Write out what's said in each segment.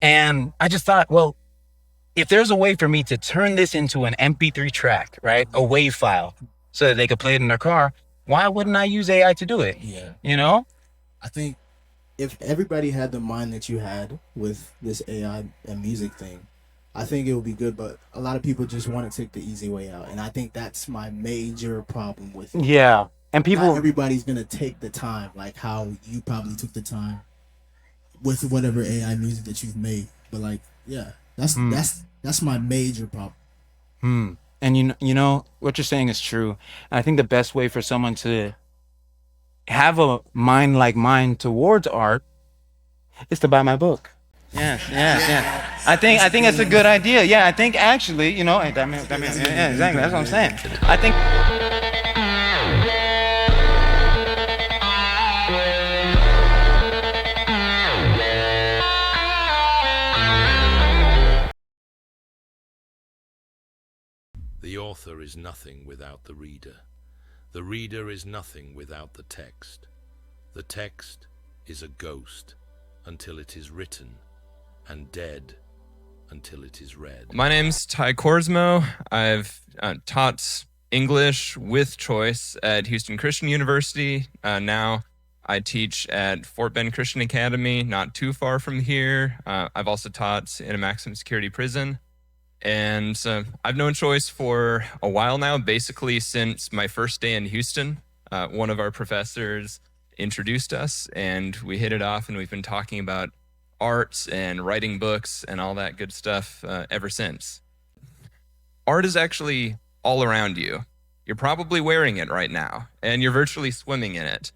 And I just thought, well, if there's a way for me to turn this into an MP3 track, right? A WAV file so that they could play it in their car, why wouldn't I use AI to do it? Yeah. You know? I think if everybody had the mind that you had with this AI and music thing, I think it would be good. But a lot of people just want to take the easy way out, and I think that's my major problem with it. Yeah. And Not people, everybody's gonna take the time like how you probably took the time with whatever AI music that you've made. But like, yeah, that's hmm, that's my major problem. hmm. And you know, what you're saying is true. I think the best way for someone to have a mind like mine towards art is to buy my book. Yes, yes, yes. I think that's a good idea. Yeah, I think actually, you know, yeah, exactly. That's what I'm saying. I think The author is nothing without the reader. The reader is nothing without the text. The text is a ghost until it is written, and dead until it is read. My name's Ty Korsmo. I've taught English with choice at Houston Christian University. Now I teach at Fort Bend Christian Academy, not too far from here. I've also taught in a maximum security prison. And I've known Choice for a while now, basically since my first day in Houston. One of our professors introduced us, and we hit it off, and we've been talking about art and writing books and all that good stuff ever since. Art is actually all around you. You're probably wearing it right now, and you're virtually swimming in it.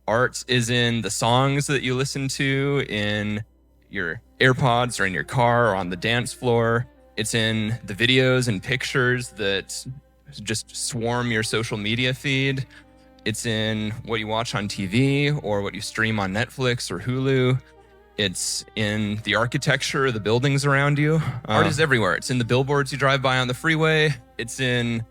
Art is in the songs that you listen to in your AirPods or in your car or on the dance floor. It's in the videos and pictures that just swarm your social media feed. It's in what you watch on TV or what you stream on Netflix or Hulu. It's in the architecture of the buildings around you. Art is everywhere. It's in the billboards you drive by on the freeway. It's in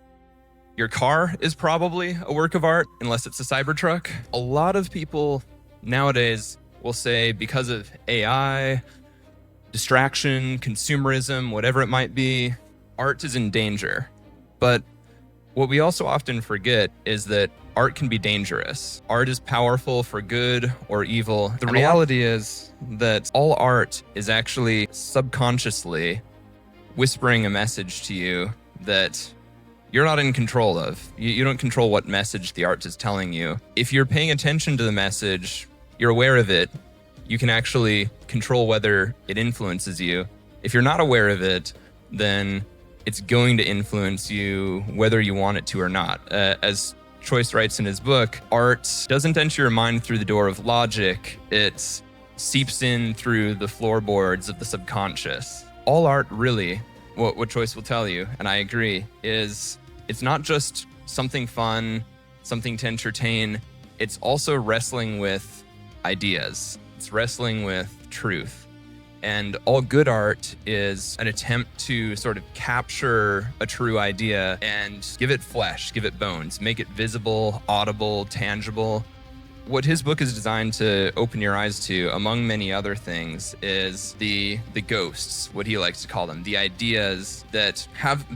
your car is probably a work of art, unless it's a Cybertruck. A lot of people nowadays will say because of AI, distraction, consumerism, whatever it might be, art is in danger. But what we also often forget is that art can be dangerous. Art is powerful for good or evil. The reality is that all art is actually subconsciously whispering a message to you that you're not in control of. You don't control what message the art is telling you. If you're paying attention to the message, you're aware of it, you can actually control whether it influences you. If you're not aware of it, then it's going to influence you whether you want it to or not. As Choice writes in his book, art doesn't enter your mind through the door of logic. It seeps in through the floorboards of the subconscious. All art really, what Choice will tell you, and I agree, is it's not just something fun, something to entertain. It's also wrestling with ideas. It's wrestling with truth. And all good art is an attempt to sort of capture a true idea and give it flesh, give it bones, make it visible, audible, tangible. What his book is designed to open your eyes to, among many other things, is the ghosts, what he likes to call them, the ideas that have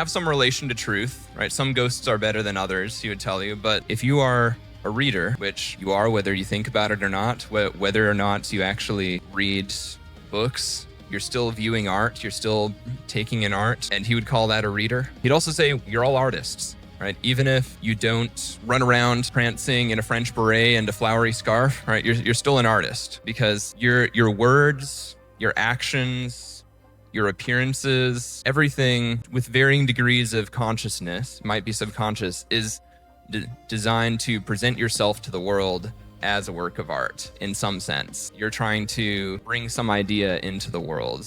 some relation to truth, right? Some ghosts are better than others, he would tell you, but if you are a reader, which you are whether you think about it or not, whether or not you actually read books, you're still viewing art, you're still taking in art, and he would call that a reader. He'd also say you're all artists, right? Even if you don't run around prancing in a French beret and a flowery scarf, right? You're still an artist because your words, your actions, your appearances, everything with varying degrees of consciousness, might be subconscious, is designed to present yourself to the world as a work of art in some sense. You're trying to bring some idea into the world,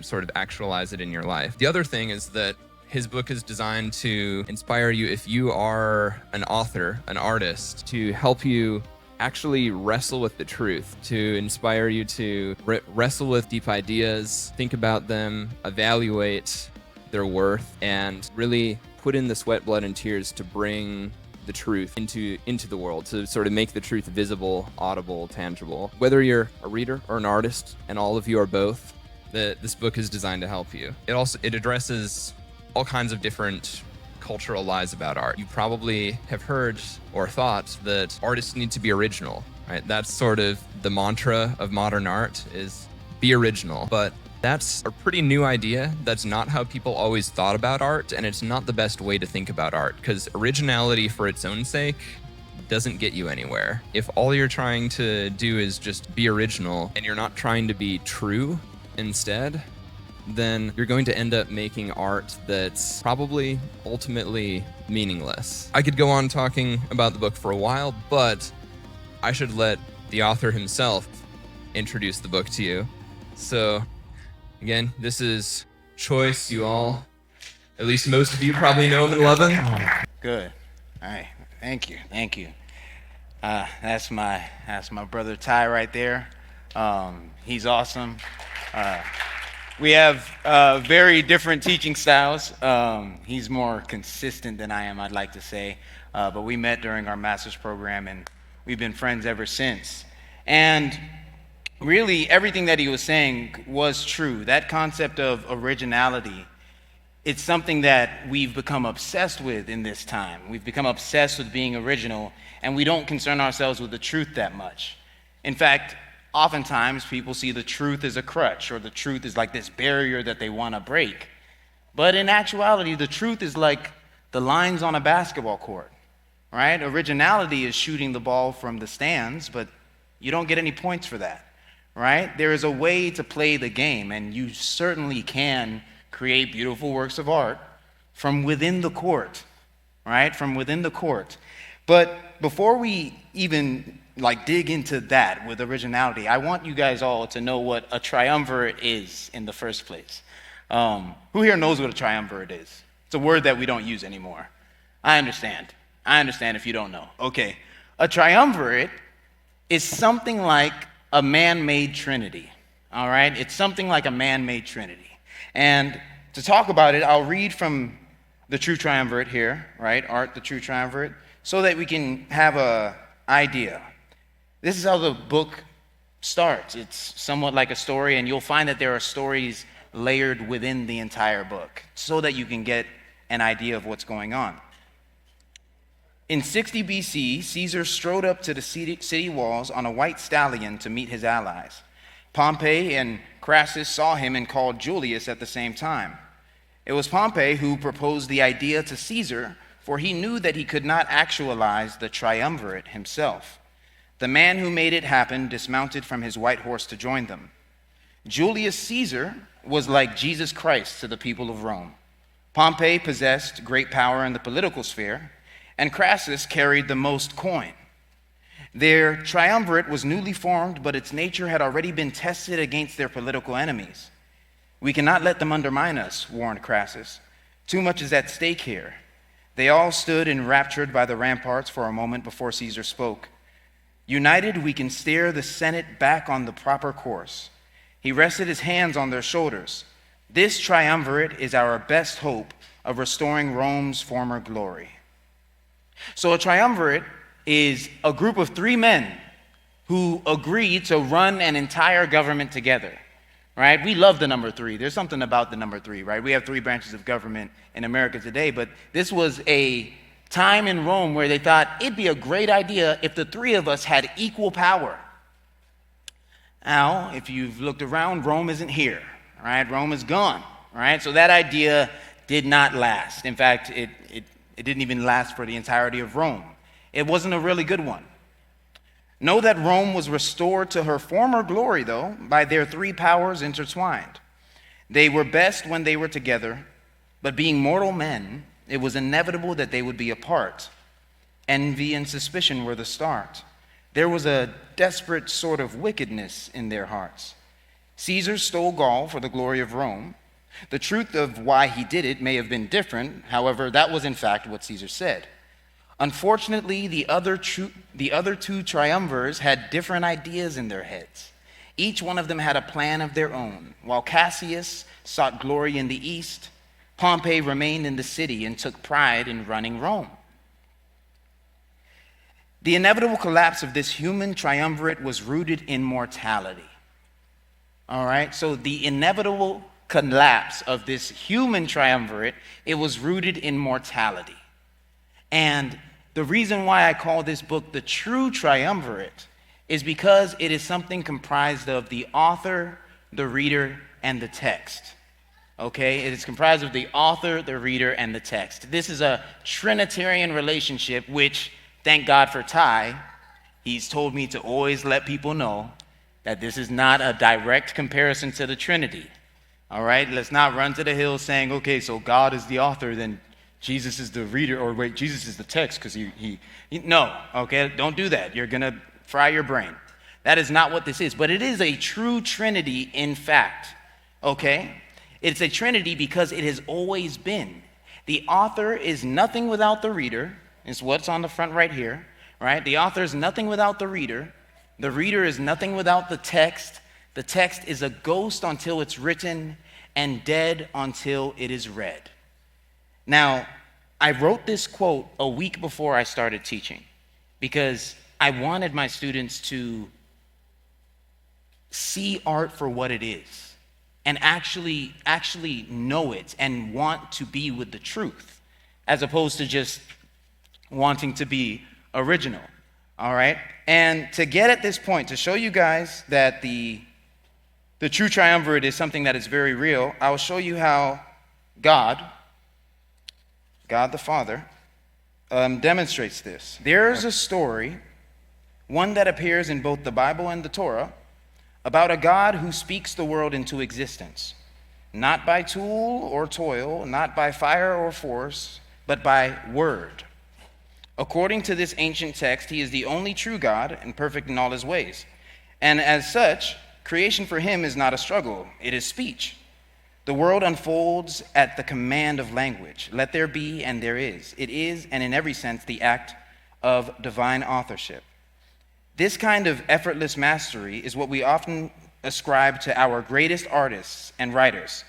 sort of actualize it in your life. The other thing is that his book is designed to inspire you, if you are an author, an artist, to help you actually wrestle with the truth, to inspire you to wrestle with deep ideas, think about them, evaluate their worth, and really put in the sweat, blood, and tears to bring the truth into the world, to sort of make the truth visible, audible, tangible. Whether you're a reader or an artist, and all of you are both, that this book is designed to help you. It addresses all kinds of different cultural lies about art. You probably have heard or thought that artists need to be original, right? That's sort of the mantra of modern art, is be original. But that's a pretty new idea. That's not how people always thought about art, and it's not the best way to think about art, because originality for its own sake doesn't get you anywhere. If all you're trying to do is just be original and you're not trying to be true instead, then you're going to end up making art that's probably ultimately meaningless. I could go on talking about the book for a while, but I should let the author himself introduce the book to you. So, again, this is Choice. You all, at least most of you, probably know him and love him. Good. All right. Thank you. That's my brother Ty right there. He's awesome. We have very different teaching styles. He's more consistent than I am, I'd like to say. But we met during our master's program, and we've been friends ever since. And really, everything that he was saying was true. That concept of originality, it's something that we've become obsessed with in this time. We've become obsessed with being original, and we don't concern ourselves with the truth that much. In fact, oftentimes people see the truth as a crutch, or the truth is like this barrier that they want to break. But in actuality, the truth is like the lines on a basketball court, right? Originality is shooting the ball from the stands, but you don't get any points for that, right? There is a way to play the game, and you certainly can create beautiful works of art from within the court, right? From within the court. But before we even dig into that with originality, I want you guys all to know what a triumvirate is in the first place. Who here knows what a triumvirate is? It's a word that we don't use anymore. I understand if you don't know. Okay. A triumvirate is something like a man-made trinity, all right? It's something like a man-made trinity. And to talk about it, I'll read from the True Triumvirate here, right? Art, the True Triumvirate, so that we can have an idea. This is how the book starts. It's somewhat like a story, and you'll find that there are stories layered within the entire book so that you can get an idea of what's going on. In 60 BC, Caesar strode up to the city walls on a white stallion to meet his allies. Pompey and Crassus saw him and called Julius at the same time. It was Pompey who proposed the idea to Caesar, for he knew that he could not actualize the triumvirate himself. The man who made it happen dismounted from his white horse to join them. Julius Caesar was like Jesus Christ to the people of Rome. Pompey possessed great power in the political sphere, and Crassus carried the most coin. Their triumvirate was newly formed, but its nature had already been tested against their political enemies. We cannot let them undermine us, warned Crassus. Too much is at stake here. They all stood enraptured by the ramparts for a moment before Caesar spoke. United, we can steer the Senate back on the proper course. He rested his hands on their shoulders. This triumvirate is our best hope of restoring Rome's former glory. So a triumvirate is a group of three men who agree to run an entire government together, right? We love the number three. There's something about the number three, right? We have three branches of government in America today, but this was a time in Rome where they thought it'd be a great idea if the three of us had equal power. Now, if you've looked around, Rome isn't here, right? Rome is gone, right? So that idea did not last. In fact, it didn't even last for the entirety of Rome. It wasn't a really good one. Know that Rome was restored to her former glory, though, by their three powers intertwined. They were best when they were together, but being mortal men, it was inevitable that they would be apart. Envy and suspicion were the start. There was a desperate sort of wickedness in their hearts. Caesar stole Gaul for the glory of Rome. The truth of why he did it may have been different. However, that was in fact what Caesar said. Unfortunately, the other two triumvirs had different ideas in their heads. Each one of them had a plan of their own. While Cassius sought glory in the east, Pompey remained in the city and took pride in running Rome. The inevitable collapse of this human triumvirate was rooted in mortality. All right, so the inevitable collapse of this human triumvirate, it was rooted in mortality. And the reason why I call this book the True Triumvirate is because it is something comprised of the author, the reader, and the text. Okay, it is comprised of the author, the reader, and the text. This is a Trinitarian relationship, which, thank God for Ty, he's told me to always let people know that this is not a direct comparison to the Trinity. All right, let's not run to the hills saying, okay, so God is the author, then Jesus is the reader, or wait, Jesus is the text, because no, okay, don't do that. You're going to fry your brain. That is not what this is, but it is a true Trinity in fact, okay? It's a Trinity because it has always been. The author is nothing without the reader, is what's on the front right here, right? The author is nothing without the reader is nothing without the text is a ghost until it's written, and dead until it is read. Now, I wrote this quote a week before I started teaching because I wanted my students to see art for what it is and actually know it and want to be with the truth as opposed to just wanting to be original, all right? And to get at this point, to show you guys that the True Triumvirate is something that is very real, I will show you how God the Father, demonstrates this. There is a story, one that appears in both the Bible and the Torah, about a God who speaks the world into existence, not by tool or toil, not by fire or force, but by word. According to this ancient text, he is the only true God and perfect in all his ways. And as such, creation for him is not a struggle, it is speech. The world unfolds at the command of language. Let there be, and there is. It is, and in every sense, the act of divine authorship. This kind of effortless mastery is what we often ascribe to our greatest artists and writers.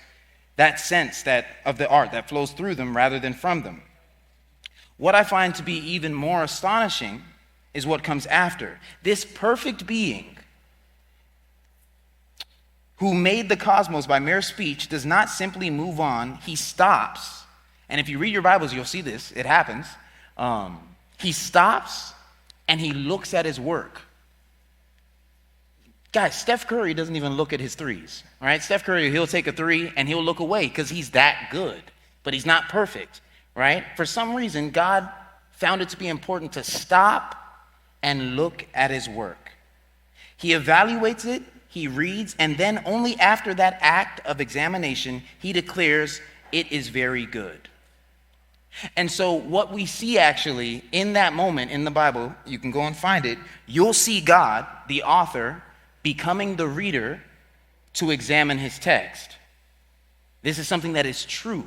That sense of the art that flows through them rather than from them. What I find to be even more astonishing is what comes after. This perfect being who made the cosmos by mere speech does not simply move on, he stops. And if you read your Bibles, you'll see this, it happens. He stops and he looks at his work. Guys, Steph Curry doesn't even look at his threes, right? Steph Curry, he'll take a three and he'll look away because he's that good, but he's not perfect, right? For some reason, God found it to be important to stop and look at his work. He evaluates it, he reads, and then only after that act of examination, he declares it is very good. And so what we see actually in that moment in the Bible, you can go and find it, you'll see God, the author, becoming the reader to examine his text. This is something that is true,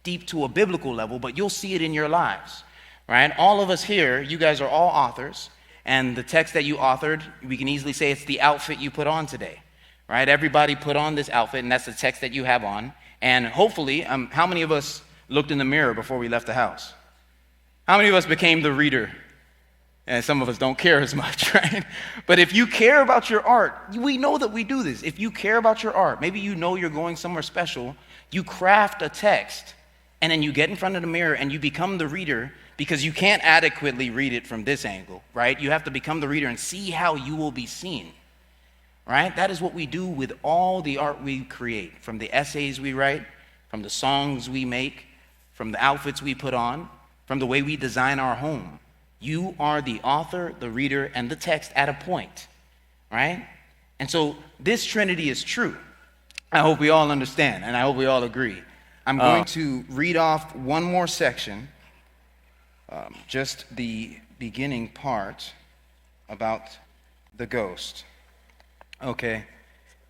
deep to a biblical level, but you'll see it in your lives, right? All of us here, you guys are all authors. And the text that you authored, we can easily say it's the outfit you put on today, right? Everybody put on this outfit, and that's the text that you have on. And hopefully, how many of us looked in the mirror before we left the house? How many of us became the reader? And some of us don't care as much, right? But if you care about your art, we know that we do this. If you care about your art, maybe you know you're going somewhere special, you craft a text, and then you get in front of the mirror and you become the reader because you can't adequately read it from this angle, right? You have to become the reader and see how you will be seen, right? That is what we do with all the art we create, from the essays we write, from the songs we make, from the outfits we put on, from the way we design our home. You are the author, the reader, and the text at a point, right? And so this Trinity is true. I hope we all understand, and I hope we all agree. I'm going to read off one more section, just the beginning part about the ghost, okay?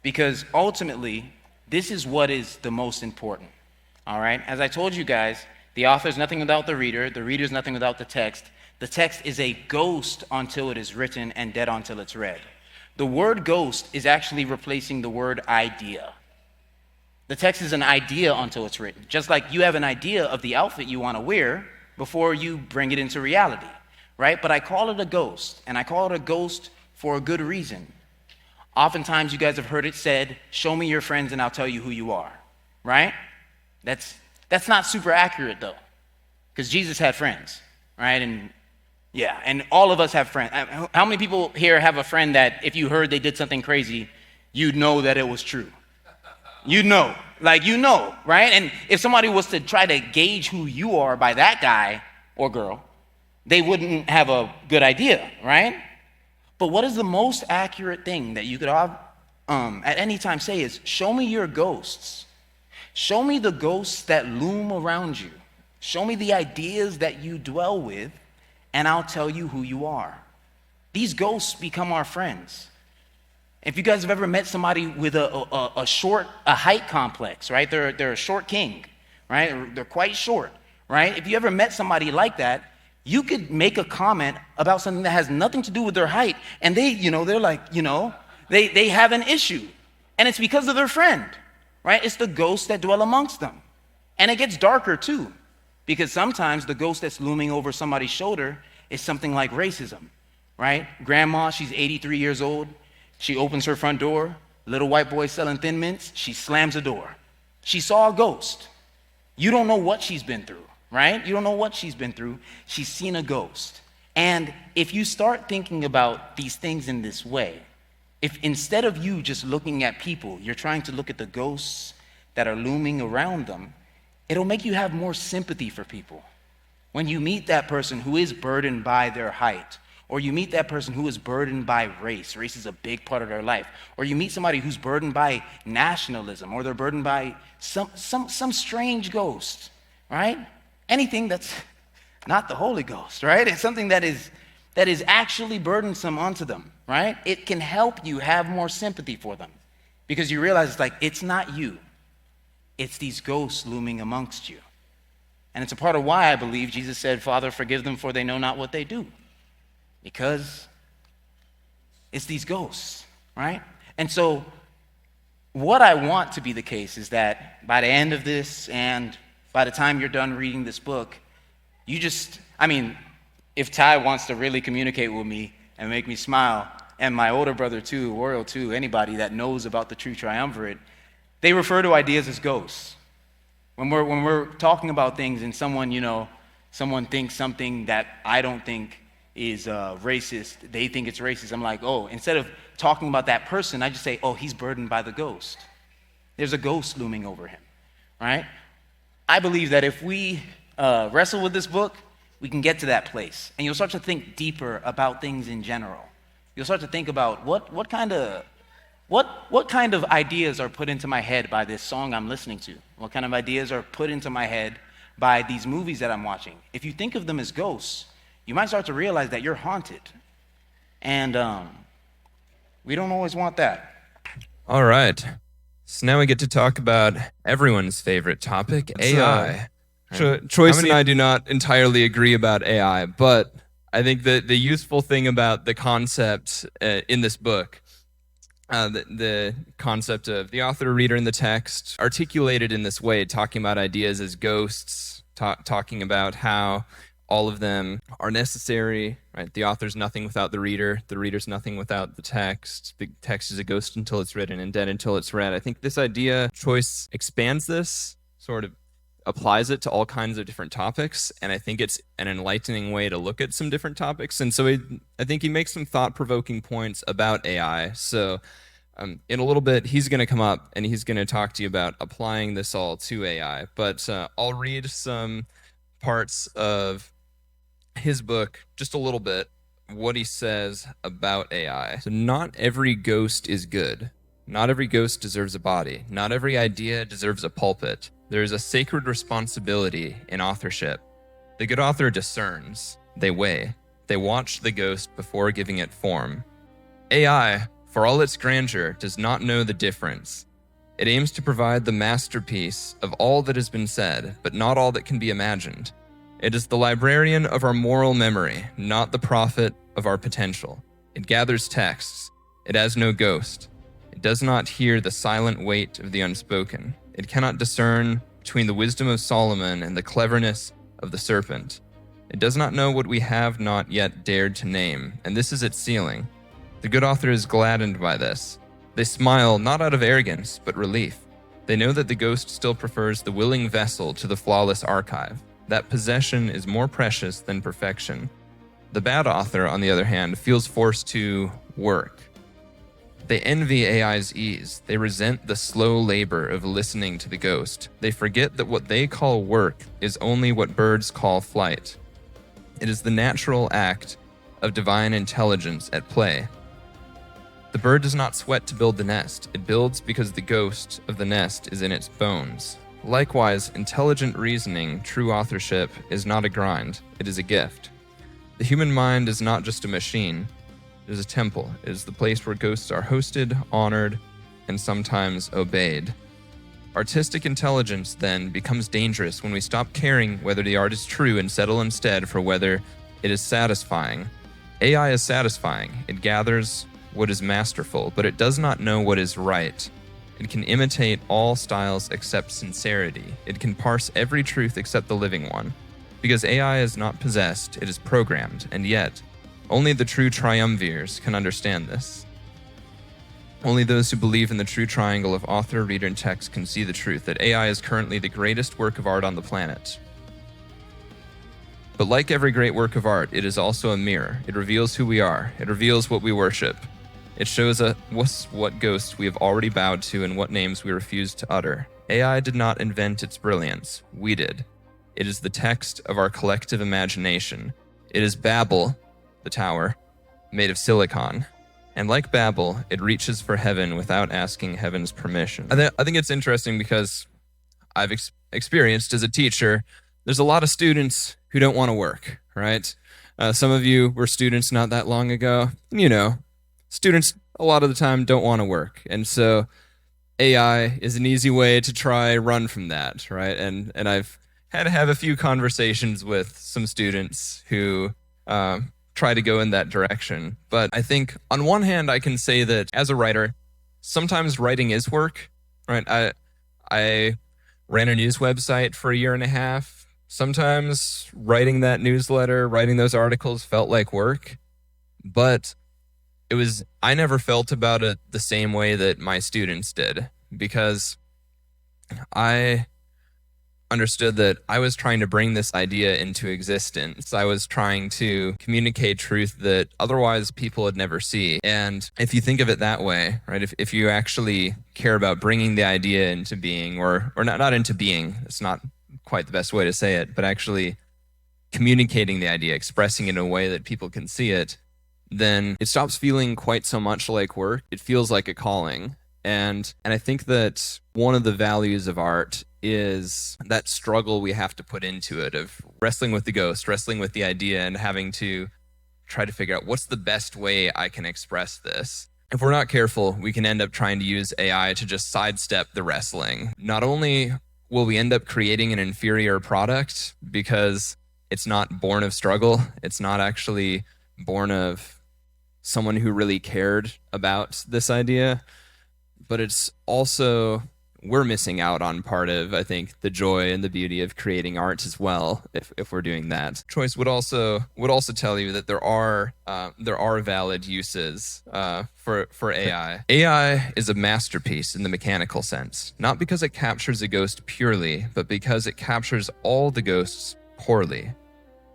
Because ultimately, this is what is the most important, all right? As I told you guys, the author is nothing without the reader is nothing without the text. The text is a ghost until it is written and dead until it's read. The word ghost is actually replacing the word idea. The text is an idea until it's written. Just like you have an idea of the outfit you want to wear before you bring it into reality, right? But I call it a ghost, and I call it a ghost for a good reason. Oftentimes, you guys have heard it said, show me your friends and I'll tell you who you are, right? That's not super accurate, though, because Jesus had friends, right? And yeah, and all of us have friends. How many people here have a friend that if you heard they did something crazy, you'd know that it was true? You know, right? And if somebody was to try to gauge who you are by that guy or girl, they wouldn't have a good idea, right? But what is the most accurate thing that you could at any time say is, show me your ghosts. Show me the ghosts that loom around you. Show me the ideas that you dwell with, and I'll tell you who you are. These ghosts become our friends. If you guys have ever met somebody with a height complex, right? They're a short king, right? They're quite short, right? If you ever met somebody like that, you could make a comment about something that has nothing to do with their height, and they have an issue, and it's because of their friend, right? It's the ghosts that dwell amongst them. And it gets darker too, because sometimes the ghost that's looming over somebody's shoulder is something like racism, right? Grandma, she's 83 years old. She opens her front door. Little white boy selling Thin Mints. She slams the door. She saw a ghost. You don't know what she's been through, right? You don't know what she's been through. She's seen a ghost. And if you start thinking about these things in this way, if instead of you just looking at people, you're trying to look at the ghosts that are looming around them, it'll make you have more sympathy for people. When you meet that person who is burdened by their height, or you meet that person who is burdened by race is a big part of their life, or you meet somebody who's burdened by nationalism, or they're burdened by some strange ghost, right? Anything that's not the Holy Ghost, right? It's something that is actually burdensome unto them, right? It can help you have more sympathy for them, because you realize it's not you. It's these ghosts looming amongst you. And it's a part of why I believe Jesus said, Father, forgive them, for they know not what they do. Because it's these ghosts, right? And so what I want to be the case is that by the end of this, and by the time you're done reading this book, if Ty wants to really communicate with me and make me smile, and my older brother too, Royal too, anybody that knows about the True Triumvirate, they refer to ideas as ghosts. When we're talking about things and someone thinks something that I don't think is racist, they think it's racist. I'm like, oh, instead of talking about that person, I just say, oh, he's burdened by the ghost. There's a ghost looming over him, right? I believe that if we wrestle with this book, we can get to that place, and you'll start to think deeper about things in general. You'll start to think about what kind of ideas are put into my head by this song I'm listening to? What kind of ideas are put into my head by these movies that I'm watching? If you think of them as ghosts, you might start to realize that you're haunted. And we don't always want that. All right. So now we get to talk about everyone's favorite topic, AI. Choice and I do not entirely agree about AI, but I think that the useful thing about the concept in this book, the concept of the author, reader, and the text, articulated in this way, talking about ideas as ghosts, talking about how all of them are necessary, right? The author's nothing without the reader's nothing without the text is a ghost until it's written and dead until it's read. I think this idea, Choice expands this, sort of applies it to all kinds of different topics, and I think it's an enlightening way to look at some different topics. And so I think he makes some thought-provoking points about AI. So in a little bit, he's going to come up and he's going to talk to you about applying this all to AI. But I'll read some parts of his book, just a little bit, what he says about AI. So not every ghost is good. Not every ghost deserves a body. Not every idea deserves a pulpit. There is a sacred responsibility in authorship. The good author discerns. They weigh. They watch the ghost before giving it form. AI, for all its grandeur, does not know the difference. It aims to provide the masterpiece of all that has been said, but not all that can be imagined. It is the librarian of our moral memory, not the prophet of our potential. It gathers texts. It has no ghost. It does not hear the silent weight of the unspoken. It cannot discern between the wisdom of Solomon and the cleverness of the serpent. It does not know what we have not yet dared to name, and this is its ceiling. The good author is gladdened by this. They smile not out of arrogance, but relief. They know that the ghost still prefers the willing vessel to the flawless archive. That possession is more precious than perfection. The bad author, on the other hand, feels forced to work. They envy AI's ease. They resent the slow labor of listening to the ghost. They forget that what they call work is only what birds call flight. It is the natural act of divine intelligence at play. The bird does not sweat to build the nest. It builds because the ghost of the nest is in its bones. Likewise, intelligent reasoning, true authorship, is not a grind. It is a gift. The human mind is not just a machine. It is a temple. It is the place where ghosts are hosted, honored, and sometimes obeyed. Artistic intelligence, then, becomes dangerous when we stop caring whether the art is true and settle instead for whether it is satisfying. AI is satisfying. It gathers what is masterful, but it does not know what is right. It can imitate all styles except sincerity. It can parse every truth except the living one. Because AI is not possessed, it is programmed, and yet, only the true triumvirs can understand this. Only those who believe in the true triangle of author, reader, and text can see the truth that AI is currently the greatest work of art on the planet. But like every great work of art, it is also a mirror. It reveals who we are. It reveals what we worship. It shows us what ghosts we have already bowed to and what names we refuse to utter. AI did not invent its brilliance. We did. It is the text of our collective imagination. It is Babel, the tower, made of silicon. And like Babel, it reaches for heaven without asking heaven's permission. I think it's interesting because I've experienced as a teacher, there's a lot of students who don't want to work, right? Some of you were students not that long ago. You know, students a lot of the time don't want to work. And so AI is an easy way to try run from that, right? And I've had to have a few conversations with some students who try to go in that direction. But I think on one hand, I can say that as a writer, sometimes writing is work, right? I ran a news website for a year and a half. Sometimes writing that newsletter, writing those articles felt like work, but I never felt about it the same way that my students did, because I understood that I was trying to bring this idea into existence. I was trying to communicate truth that otherwise people would never see. And if you think of it that way, right, if you actually care about bringing the idea into being, or not into being, it's not quite the best way to say it, but actually communicating the idea, expressing it in a way that people can see it, then it stops feeling quite so much like work. It feels like a calling. And I think that one of the values of art is that struggle we have to put into it, of wrestling with the ghost, wrestling with the idea, and having to try to figure out what's the best way I can express this. If we're not careful, we can end up trying to use AI to just sidestep the wrestling. Not only will we end up creating an inferior product because it's not born of struggle, it's not actually born of someone who really cared about this idea, but it's also, we're missing out on part of, I think, the joy and the beauty of creating art as well, if we're doing that. Choice would also tell you that there are valid uses for AI. AI is a masterpiece in the mechanical sense, not because it captures a ghost purely, but because it captures all the ghosts poorly,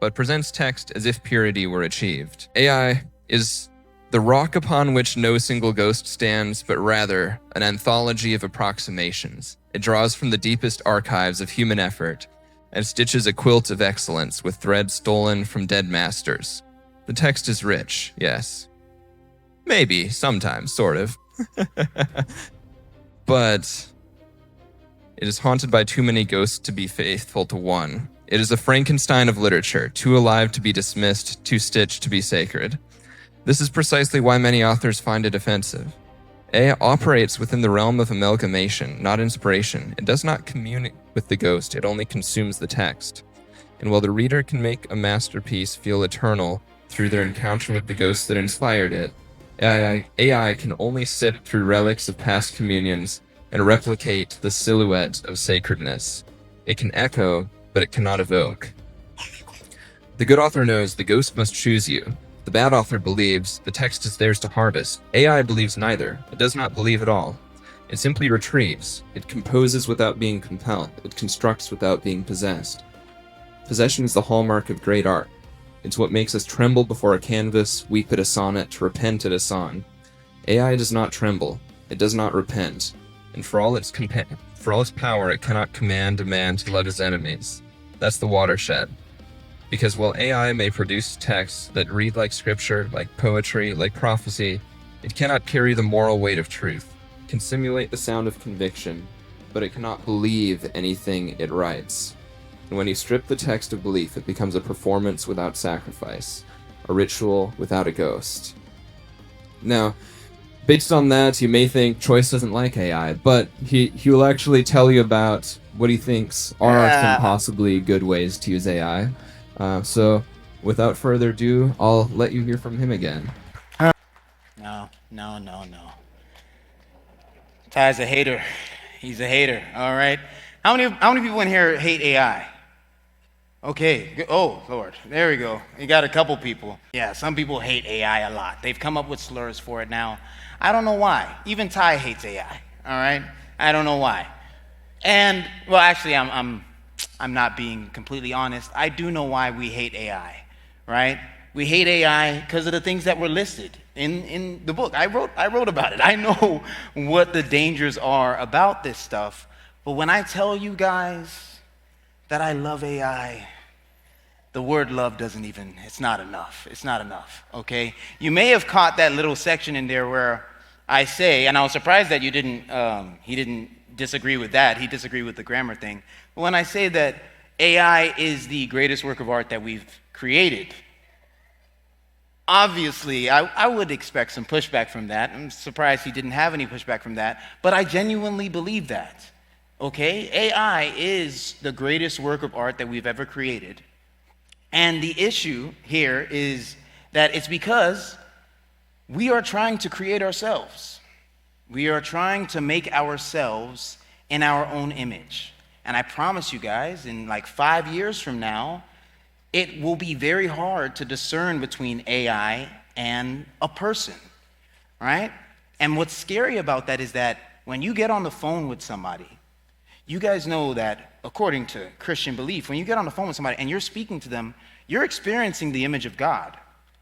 but presents text as if purity were achieved. AI is the rock upon which no single ghost stands, but rather an anthology of approximations. It draws from the deepest archives of human effort and stitches a quilt of excellence with threads stolen from dead masters. The text is rich, yes. Maybe, sometimes, sort of. But it is haunted by too many ghosts to be faithful to one. It is a Frankenstein of literature, too alive to be dismissed, too stitched to be sacred. This is precisely why many authors find it offensive. AI operates within the realm of amalgamation, not inspiration. It does not communicate with the ghost, it only consumes the text. And while the reader can make a masterpiece feel eternal through their encounter with the ghost that inspired it, AI can only sift through relics of past communions and replicate the silhouette of sacredness. It can echo, but it cannot evoke. The good author knows the ghost must choose you. The bad author believes the text is theirs to harvest. AI believes neither. It does not believe at all. It simply retrieves. It composes without being compelled. It constructs without being possessed. Possession is the hallmark of great art. It's what makes us tremble before a canvas, weep at a sonnet, repent at a song. AI does not tremble. It does not repent. And for all its power, it cannot command a man to love his enemies. That's the watershed. Because while AI may produce texts that read like scripture, like poetry, like prophecy, it cannot carry the moral weight of truth. It can simulate the sound of conviction, but it cannot believe anything it writes. And when you strip the text of belief, it becomes a performance without sacrifice, a ritual without a ghost. Now, based on that, you may think Choice doesn't like AI, but he will actually tell you about what he thinks are some possibly good ways to use AI. So, without further ado, I'll let you hear from him again. No. Ty's a hater. He's a hater, all right? How many people in here hate AI? Okay. Oh, Lord. There we go. You got a couple people. Yeah, some people hate AI a lot. They've come up with slurs for it now. I don't know why. Even Ty hates AI, all right? I don't know why. And, well, actually, I'm not being completely honest. I do know why we hate AI, right? We hate AI because of the things that were listed in the book. I wrote about it. I know what the dangers are about this stuff. But when I tell you guys that I love AI, the word love it's not enough. It's not enough, okay? You may have caught that little section in there where I say, and I was surprised that he didn't disagree with that. He disagreed with the grammar thing. But when I say that AI is the greatest work of art that we've created, obviously, I would expect some pushback from that. I'm surprised he didn't have any pushback from that, but I genuinely believe that, okay? AI is the greatest work of art that we've ever created, and the issue here is that it's because we are trying to create ourselves. We are trying to make ourselves in our own image. And I promise you guys, in like 5 years from now, it will be very hard to discern between AI and a person, right? And what's scary about that is that when you get on the phone with somebody, you guys know that according to Christian belief, when you get on the phone with somebody and you're speaking to them, you're experiencing the image of God.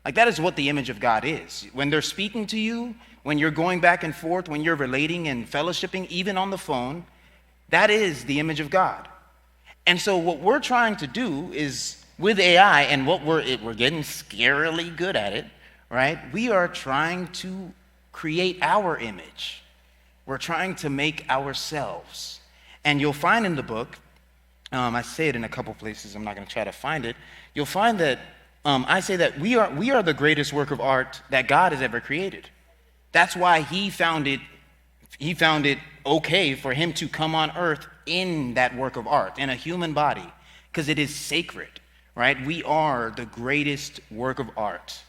Like that is what the image of God is. When they're speaking to you, when you're going back and forth, when you're relating and fellowshipping, even on the phone, that is the image of God. And so what we're trying to do is with AI, and what we're getting scarily good at it, right? We are trying to create our image. We're trying to make ourselves. And you'll find in the book, I say it in a couple places, I'm not going to try to find it. You'll find that I say that we are the greatest work of art that God has ever created. That's why he found it okay for him to come on earth in that work of art, in a human body, because it is sacred, right? We are the greatest work of art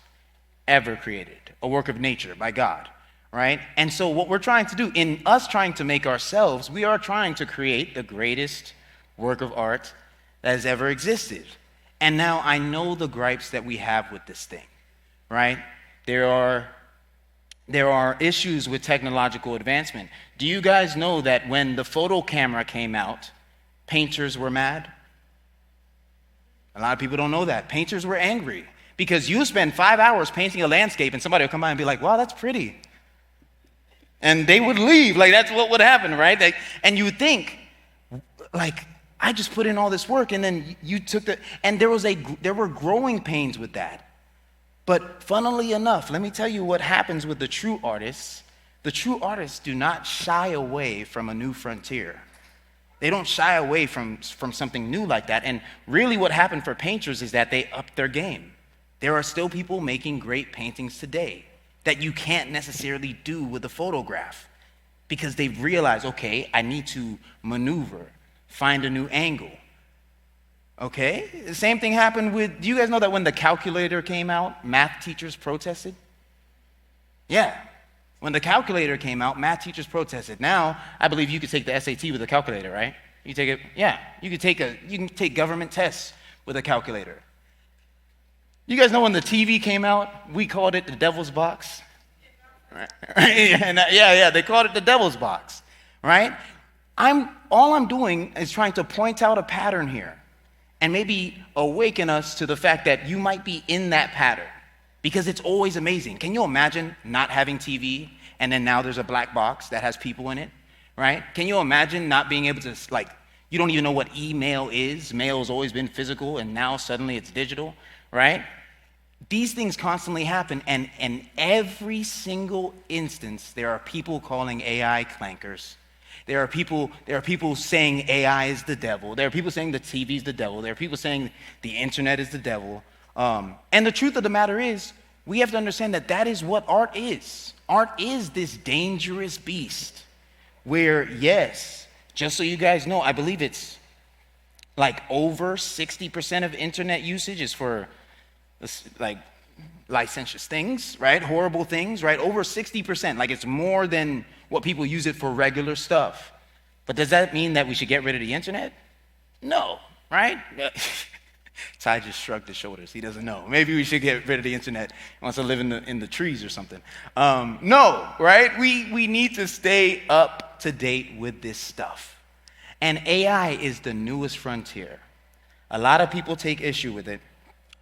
ever created, a work of nature by God, right? And so what we're trying to do, in us trying to make ourselves, we are trying to create the greatest work of art that has ever existed. And now I know the gripes that we have with this thing, right? There are issues with technological advancement. Do you guys know that when the photo camera came out, painters were mad? A lot of people don't know that. Painters were angry because you spend 5 hours painting a landscape and somebody will come by and be like, wow, that's pretty. And they would leave. Like, that's what would happen, right? And you would think, like, I just put in all this work, and then you took and there were growing pains with that. But funnily enough, let me tell you what happens with the true artists. The true artists do not shy away from a new frontier. They don't shy away from something new like that. And really what happened for painters is that they upped their game. There are still people making great paintings today that you can't necessarily do with a photograph because they've realized, okay, I need to maneuver, find a new angle. Okay? The same thing happened with, do you guys know that when the calculator came out, math teachers protested? Yeah. When the calculator came out, math teachers protested. Now, I believe you could take the SAT with a calculator, right? You take it, yeah. You can take government tests with a calculator. You guys know when the TV came out, we called it the devil's box? Right? And, yeah, they called it the devil's box, right? All I'm doing is trying to point out a pattern here and maybe awaken us to the fact that you might be in that pattern because it's always amazing. Can you imagine not having TV and then now there's a black box that has people in it, right? Can you imagine not being able to, like, you don't even know what email is. Mail has always been physical and now suddenly it's digital, right? These things constantly happen, and in every single instance, there are people calling AI clankers. There are people saying AI is the devil. There are people saying the TV is the devil. There are people saying the internet is the devil. And the truth of the matter is, we have to understand that that is what art is. Art is this dangerous beast where, yes, just so you guys know, I believe it's like over 60% of internet usage is for like licentious things, right? Horrible things, right? Over 60%, like it's more than what people use it for regular stuff. But does that mean that we should get rid of the internet? No, right? Ty just shrugged his shoulders. He doesn't know. Maybe we should get rid of the internet. He wants to live in the trees or something. No, right? We need to stay up to date with this stuff. And AI is the newest frontier. A lot of people take issue with it.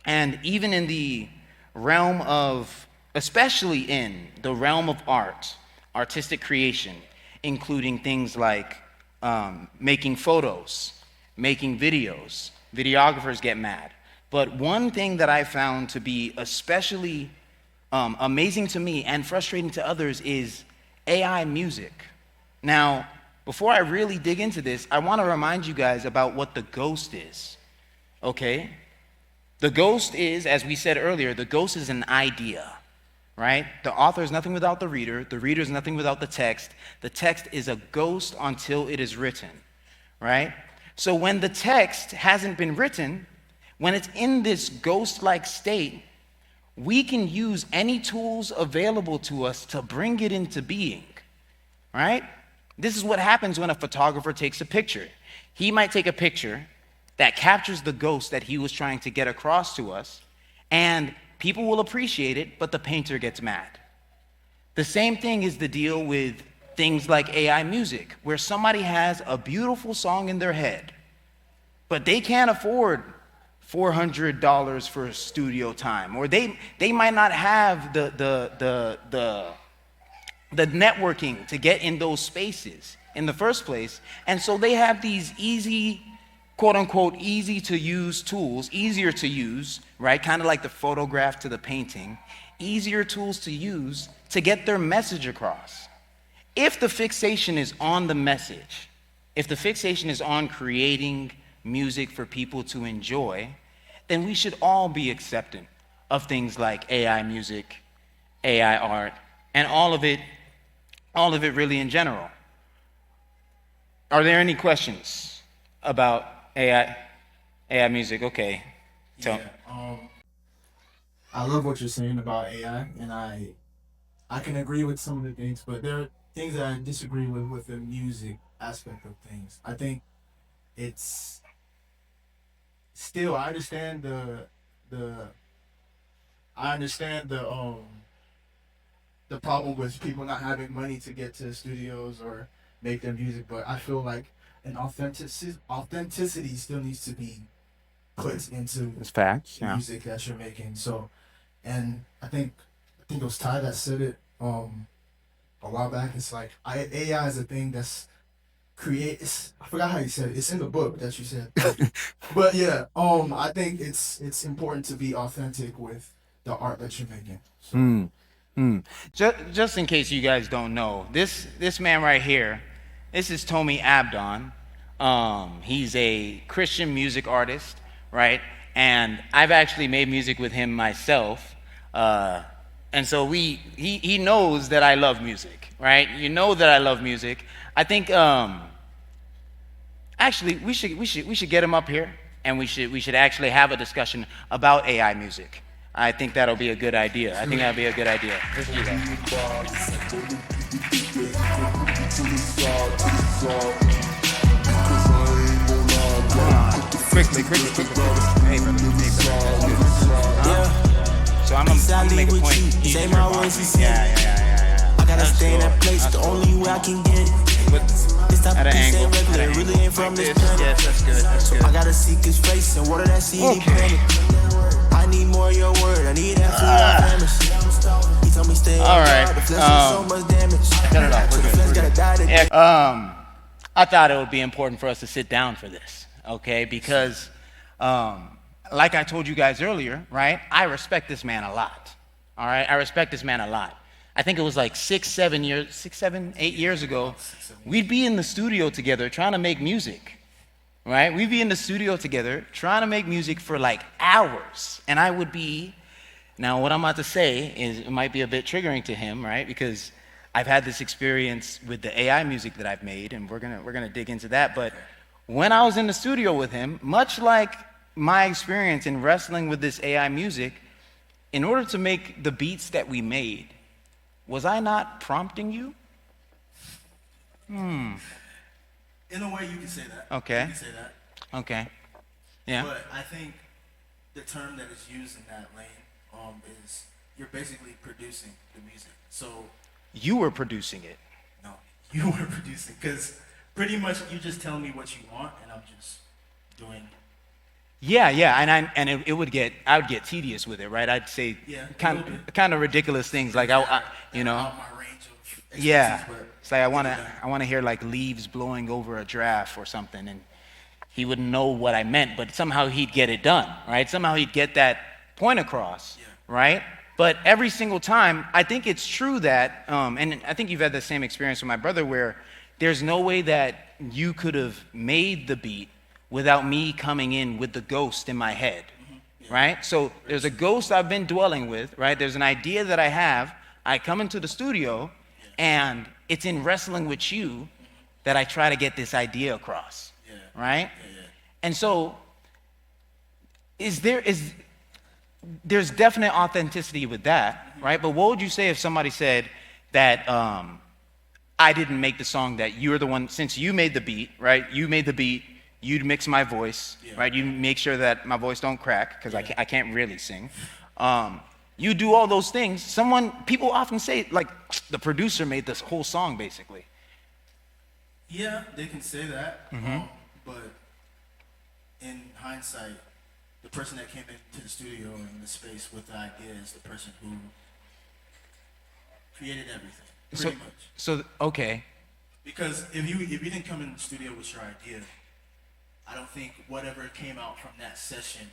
And even in the realm of, especially in the realm of art, artistic creation, including things like making photos, making videos, videographers get mad. But one thing that I found to be especially amazing to me and frustrating to others is AI music. Now, before I really dig into this, I want to remind you guys about what the ghost is, okay? The ghost is, as we said earlier, the ghost is an idea, right? The author is nothing without the reader is nothing without the text is a ghost until it is written, right? So when the text hasn't been written, when it's in this ghost-like state, we can use any tools available to us to bring it into being, right? This is what happens when a photographer takes a picture. He might take a picture that captures the ghost that he was trying to get across to us, and people will appreciate it, but the painter gets mad. The same thing is the deal with things like AI music, where somebody has a beautiful song in their head, but they can't afford $400 for studio time, or they might not have the networking to get in those spaces in the first place, and so they have these easy, quote unquote, easy to use tools, easier to use, right? Kind of like the photograph to the painting, easier tools to use to get their message across. If the fixation is on the message, if the fixation is on creating music for people to enjoy, then we should all be accepting of things like AI music, AI art, and all of it really in general. Are there any questions about AI music? Okay. So, I love what you're saying about AI, and I can agree with some of the things, but there are things that I disagree with the music aspect of things. I think it's still, I understand the problem with people not having money to get to studios or make their music, but I feel like an authenticity still needs to be put into it's facts, the yeah. music that you're making. So, and I think it was Ty that said it a while back. It's like AI is a thing that's I forgot how you said it. It's in the book that you said. But yeah, I think it's important to be authentic with the art that you're making. So. Just in case you guys don't know, this man right here, this is Tomi Abdon. He's a Christian music artist, right? And I've actually made music with him myself. And so he knows that I love music, right? You know that I love music. I think actually we should get him up here, and we should actually have a discussion about AI music. I think that'll be a good idea. I think that'll be a good idea. Quickly. Hey, brother. So I'm gonna make a point. Say my words, he said. I gotta stay in that place, the only way I can get. This type At of an peace angle. ain't regular, it really ain't from this planet. Yes, that's good. That's good. I gotta seek his face and water that seed he planted. I need more of your word, I need that food I'm famished. He told me stay All on right, guard, the flesh is so much damage. Cut it off. So the flesh gotta die today. I thought it would be important for us to sit down for this, okay? Because, like I told you guys earlier, right? I respect this man a lot. All right, I respect this man a lot. I think it was like 6, 7, 8 years ago, we'd be in the studio together trying to make music, right? We'd be in the studio together trying to make music for like hours. And I would be, now what I'm about to say is, it might be a bit triggering to him, right? Because I've had this experience with the AI music that I've made, and we're gonna dig into that. But when I was in the studio with him, much like my experience in wrestling with this AI music, in order to make the beats that we made, was I not prompting you? In a way, you can say that. Okay. You can say that. Okay. Yeah. But I think the term that is used in that lane is you're basically producing the music. So You were producing it. no, you were producing because pretty much you just tell me what you want and I'm just doing. Yeah, and it would get, I would get tedious with it, right? I'd say Yeah, kind a little bit. of ridiculous things like you know. Out my range of expertise, Yeah, but it's like I want to hear like leaves blowing over a giraffe or something, and he wouldn't know what I meant, but somehow he'd get it done, right? Somehow he'd get that point across, right? But every single time, I think it's true that, and I think you've had the same experience with my brother, where there's no way that you could have made the beat without me coming in with the ghost in my head, right? So there's a ghost I've been dwelling with, right? There's an idea that I have. I come into the studio, and it's in wrestling with you that I try to get this idea across, right? And so there's definite authenticity with that, right? But what would you say if somebody said that I didn't make the song, that you're the one, since you made the beat, right? You made the beat, you'd mix my voice, right? You make sure that my voice don't crack, because I can't really sing. You do all those things. People often say, like, the producer made this whole song, basically. Yeah, they can say that, but in hindsight, the person that came into the studio and the space with the idea is the person who created everything, pretty much. So okay. Because if you didn't come in the studio with your idea, I don't think whatever came out from that session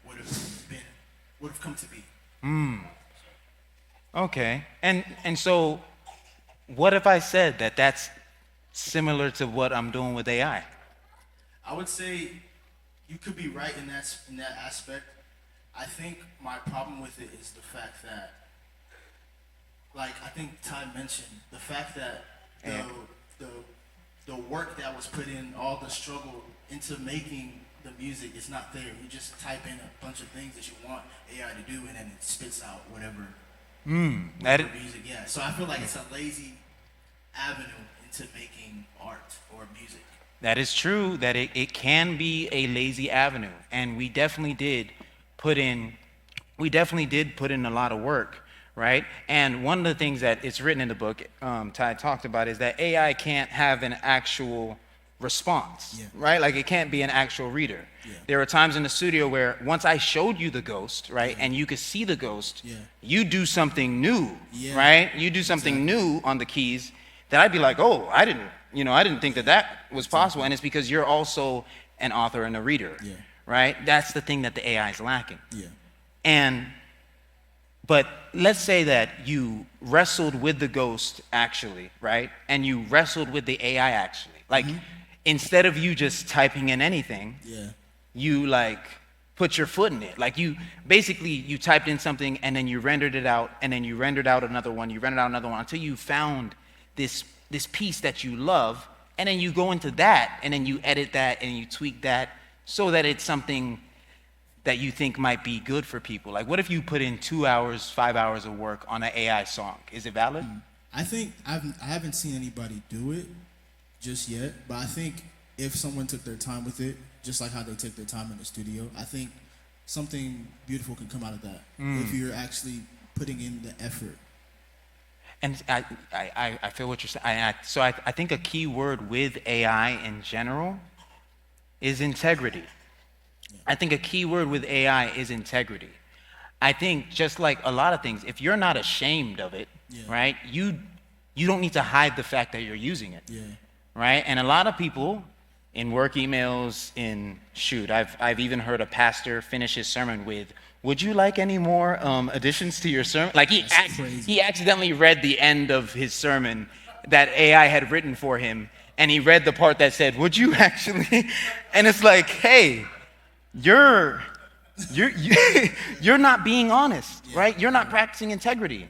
would have come to be. Okay. And so what if I said that that's similar to what I'm doing with AI? I would say you could be right in that aspect. I think my problem with it is the fact that, like I think Ty mentioned, the fact that the work that was put in, all the struggle into making the music is not there. You just type in a bunch of things that you want AI to do, and then it spits out whatever music. Yeah. So I feel like it's a lazy avenue into making art or music. That is true, that it can be a lazy avenue, and we definitely did put in a lot of work, right? And one of the things that it's written in the book, Ty talked about, is that AI can't have an actual response, right? Like it can't be an actual reader. There were times in the studio where once I showed you the ghost, right, and you could see the ghost, you do something new, right? You do something new on the keys that I'd be like, oh, I didn't think that was possible. And it's because you're also an author and a reader, right? That's the thing that the AI is lacking. But let's say that you wrestled with the ghost actually, right? And you wrestled with the AI actually. Like instead of you just typing in anything, you like put your foot in it. Like you typed in something and then you rendered it out, and then you rendered out another one, until you found this piece that you love, and then you go into that, and then you edit that, and you tweak that so that it's something that you think might be good for people. Like, what if you put in 2 hours, 5 hours of work on an AI song? Is it valid? I think I haven't seen anybody do it just yet, but I think if someone took their time with it, just like how they take their time in the studio, I think something beautiful can come out of that if you're actually putting in the effort. And I feel what you're saying. So I think a key word with AI in general is integrity. I think a key word with AI is integrity. I think just like a lot of things, if you're not ashamed of it, right, you don't need to hide the fact that you're using it, right? And a lot of people in work emails, I've even heard a pastor finish his sermon with, "Would you like any more additions to your sermon?" Like he accidentally read the end of his sermon that AI had written for him, and he read the part that said, "Would you actually?" And it's like, hey, you're you're not being honest, right? You're not practicing integrity.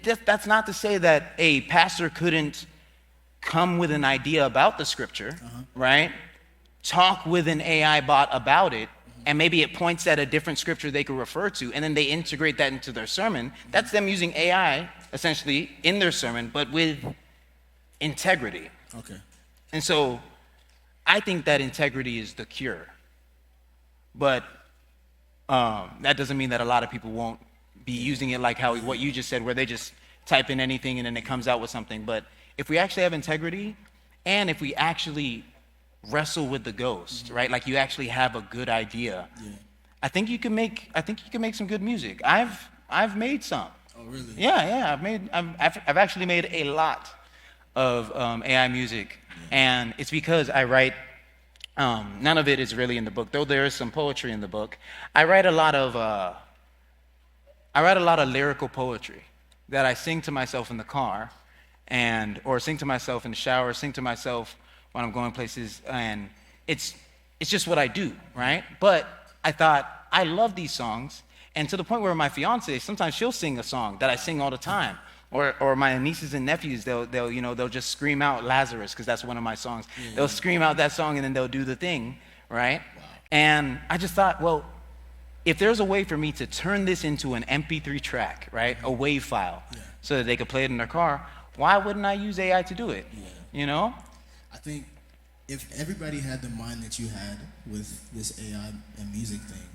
That's not to say that a pastor couldn't come with an idea about the scripture, right? Talk with an AI bot about it, and maybe it points at a different scripture they could refer to, and then they integrate that into their sermon. That's them using AI essentially in their sermon, but with integrity. Okay. And so I think that integrity is the cure. But that doesn't mean that a lot of people won't be using it like what you just said, where they just type in anything and then it comes out with something. But if we actually have integrity, and if we actually wrestle with the ghost, right? Like you actually have a good idea. I think you can make some good music. I've made some. Oh, really? Yeah. I've actually made a lot of AI music, and it's because I write. None of it is really in the book, though there is some poetry in the book. I write a lot of lyrical poetry that I sing to myself in the car, or sing to myself in the shower, sing to myself when I'm going places, and it's just what I do, right? But I thought, I love these songs, and to the point where my fiance, sometimes she'll sing a song that I sing all the time. Or my nieces and nephews, they'll just scream out Lazarus, because that's one of my songs. They'll scream out that song and then they'll do the thing, right? Wow. And I just thought, well, if there's a way for me to turn this into an MP3 track, right, a WAV file, so that they could play it in their car, why wouldn't I use AI to do it? You know? I think if everybody had the mind that you had with this AI and music thing,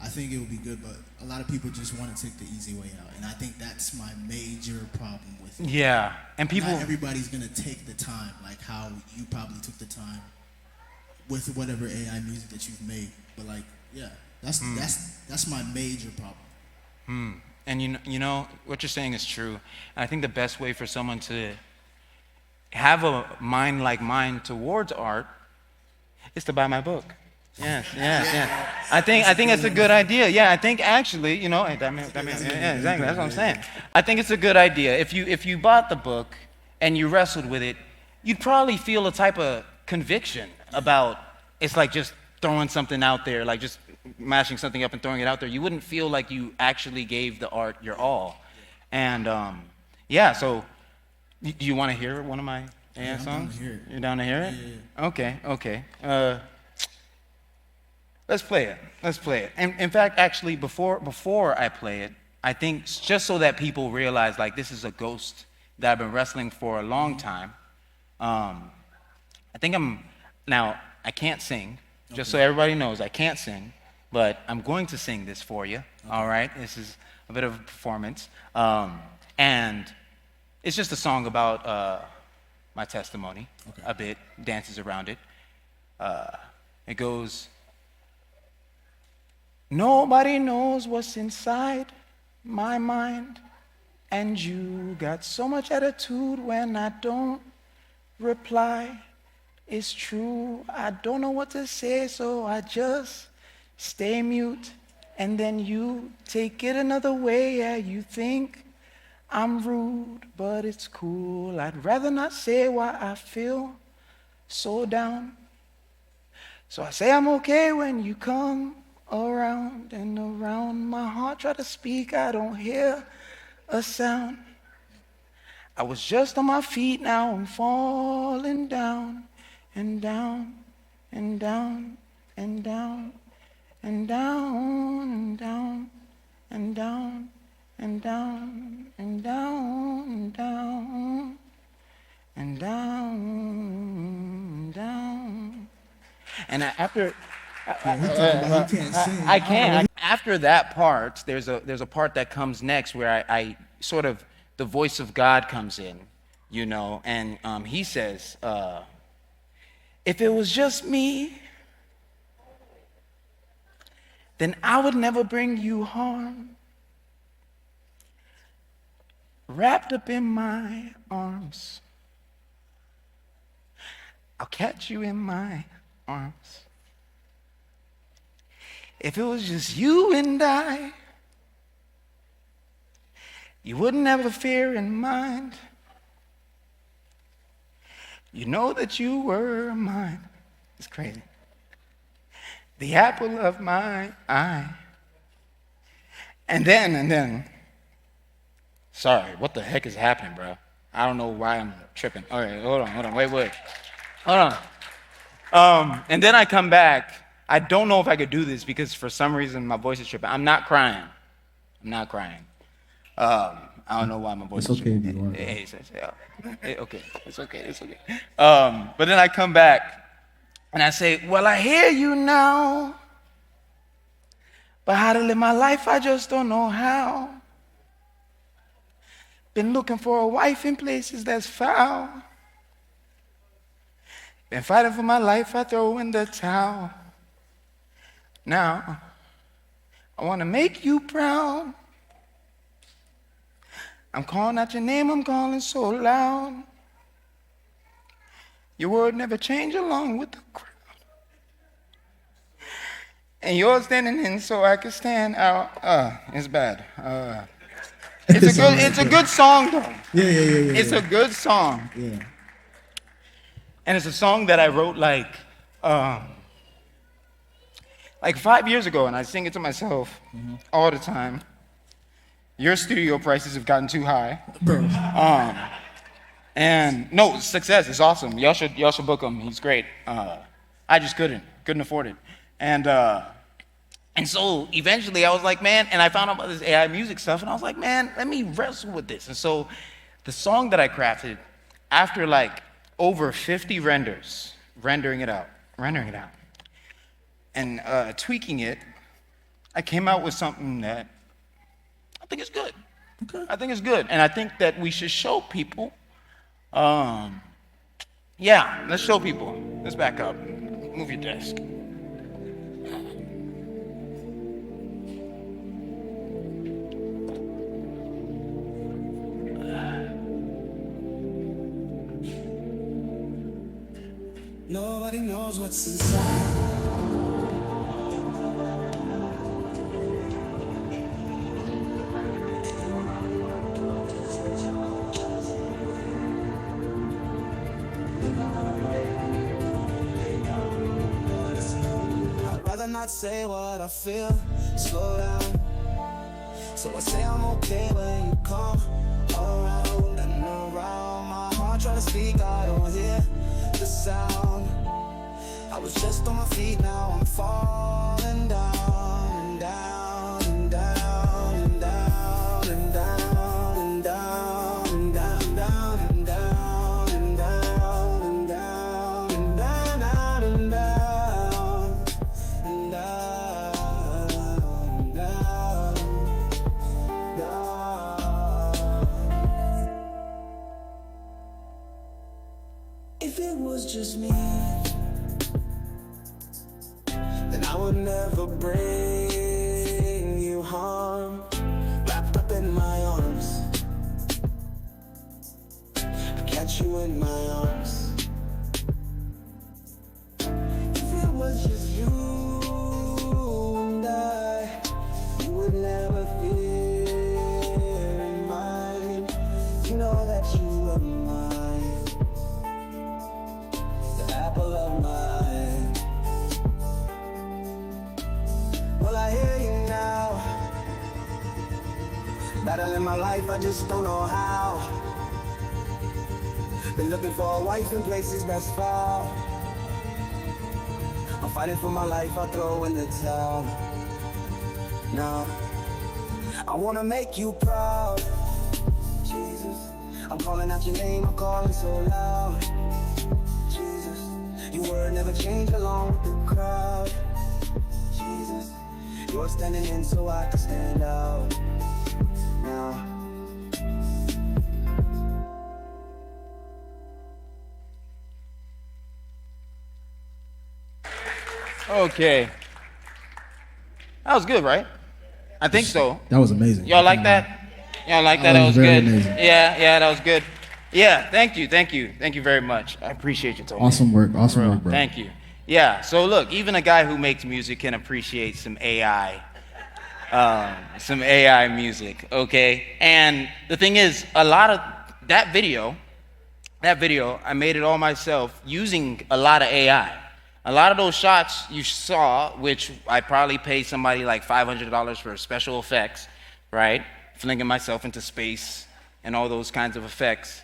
I think it would be good, but a lot of people just want to take the easy way out, and I think that's my major problem with it. Yeah, and people. Not everybody's gonna take the time, like how you probably took the time with whatever AI music that you've made. But like, yeah, that's my major problem. And you know what you're saying is true. And I think the best way for someone to have a mind like mine towards art is to buy my book. Yes. I think it's a good idea. Yeah, I think actually, exactly. That's what I'm saying. I think it's a good idea. If you bought the book and you wrestled with it, you'd probably feel a type of conviction about it's like just throwing something out there, like just mashing something up and throwing it out there. You wouldn't feel like you actually gave the art your all. And so do you want to hear one of my AI songs? You're down to hear it? Yeah. Okay. Let's play it. And in fact, actually, before I play it, I think just so that people realize, like, this is a ghost that I've been wrestling for a long time. I can't sing, just so everybody knows, I can't sing, but I'm going to sing this for you, all right? This is a bit of a performance. And it's just a song about my testimony, a bit, dances around it. It goes, nobody knows what's inside my mind, and you got so much attitude when I don't reply. It's true, I don't know what to say, so I just stay mute, and then you take it another way. Yeah, you think I'm rude, but it's cool. I'd rather not say why I feel so down. So I say I'm okay when you come around and around. My heart try to speak, I don't hear a sound. I was just on my feet, now I'm falling down and down and down and down and down and down and down and down and down and down and down and down. And after Yeah, he talking about he can't sing. I can't. After that part, there's a part that comes next where I sort of the voice of God comes in, and he says, "If it was just me, then I would never bring you harm. Wrapped up in my arms, I'll catch you in my arms. If it was just you and I, you would never fear in mind. You know that you were mine." It's crazy. "The apple of my eye." And then, sorry, what the heck is happening, bro? I don't know why I'm tripping. All right, hold on, wait. Hold on. And then I come back. I don't know if I could do this because for some reason my voice is tripping. I'm not crying. I don't know why my voice It's is okay if tripping. you are. Okay, it's okay. But then I come back and I say, "Well, I hear you now, but how to live my life, I just don't know how. Been looking for a wife in places that's foul. Been fighting for my life, I throw in the towel. Now, I want to make you proud. I'm calling out your name, I'm calling so loud. Your word never change along with the crowd. And you're standing in so I can stand out." It's bad. It's a good song though. Yeah. It's a good song. Yeah. And it's a song that I wrote like 5 years ago, and I sing it to myself all the time. Your studio prices have gotten too high. Bro. And no, success is awesome. Y'all should book him. He's great. I just couldn't afford it. And so eventually I was like, man, and I found out about this AI music stuff, and I was like, man, let me wrestle with this. And so the song that I crafted, after like over 50 rendering it out, and tweaking it, I came out with something that I think is good. Okay. I think it's good, and I think that we should show people. Yeah, let's show people. Let's back up. Move your desk. Nobody knows what's inside. I'd rather not say what I feel. Slow down. So I say I'm okay when you come around and around. My heart try to speak, I don't hear the sound. I was just on my feet, now I'm falling down and down and down and down and down and down and down and down and down and down and down and down and down and down. If it was just me, then I would never bring you harm. Wrapped up in my arms, I catch you in my arms. If it was just you and I, you would never fear in mind. You know that you were mine, the apple of my eye. Well, I hear you now. Battling my life, I just don't know how. Been looking for a wife in places that's far. I'm fighting for my life, I throw in the towel. Now, I wanna make you proud. Jesus, I'm calling out your name, I'm calling so loud. Jesus, your word never changed along with the crowd. standing in so I can stand out now. Okay. That was good, right? I think so. That was amazing. Y'all like that? Y'all like that? That was very good. amazing. Yeah, that was good. Yeah, thank you very much. I appreciate you, Tomi. Awesome work, bro. Thank you. Yeah, so look, even a guy who makes music can appreciate some AI music, okay? And the thing is, a lot of that video, I made it all myself using a lot of AI. A lot of those shots you saw, which I probably paid somebody like $500 for special effects, right? Flinging myself into space and all those kinds of effects.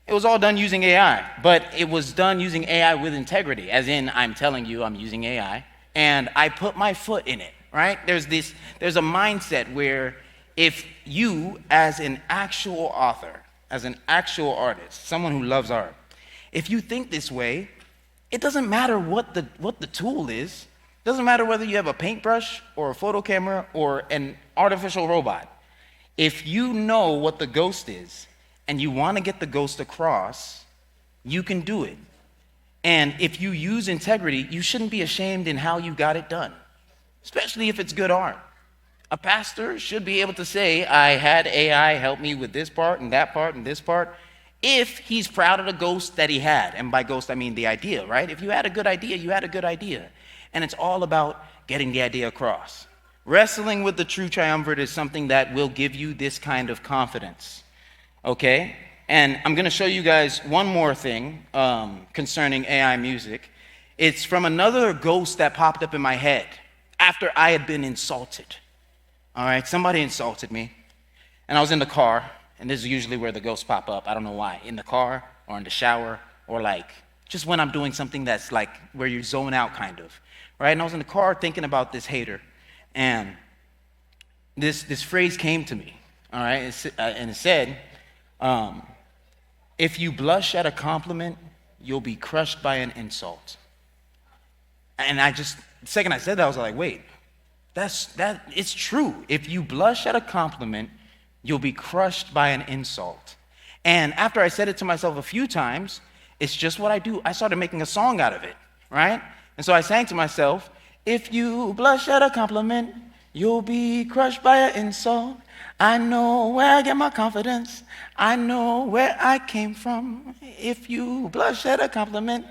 It was all done using AI, but it was done using AI with integrity, as in I'm telling you I'm using AI, and I put my foot in it, right? There's a mindset where if you, as an actual author, as an actual artist, someone who loves art, if you think this way, it doesn't matter what the tool is. It doesn't matter whether you have a paintbrush or a photo camera or an artificial robot. If you know what the ghost is and you want to get the ghost across, you can do it. And if you use integrity, you shouldn't be ashamed in how you got it done, especially if it's good art. A pastor should be able to say, I had AI help me with this part and that part and this part, if he's proud of the ghost that he had. And by ghost, I mean the idea, right? If you had a good idea, you had a good idea. And it's all about getting the idea across. Wrestling with the True Triumvirate is something that will give you this kind of confidence, okay? And I'm gonna show you guys one more thing concerning AI music. It's from another ghost that popped up in my head after I had been insulted. All right, somebody insulted me, and I was in the car, and this is usually where the ghosts pop up. I don't know why, in the car or in the shower or like just when I'm doing something that's like where you zone out kind of, right? And I was in the car thinking about this hater, and this phrase came to me, all right? And it said, if you blush at a compliment, you'll be crushed by an insult. And the second I said that, I was like, wait, it's true. If you blush at a compliment, you'll be crushed by an insult. And after I said it to myself a few times, it's just what I do. I started making a song out of it, right? And so I sang to myself, if you blush at a compliment, you'll be crushed by an insult. I know where I get my confidence. I know where I came from. If you blush at a compliment,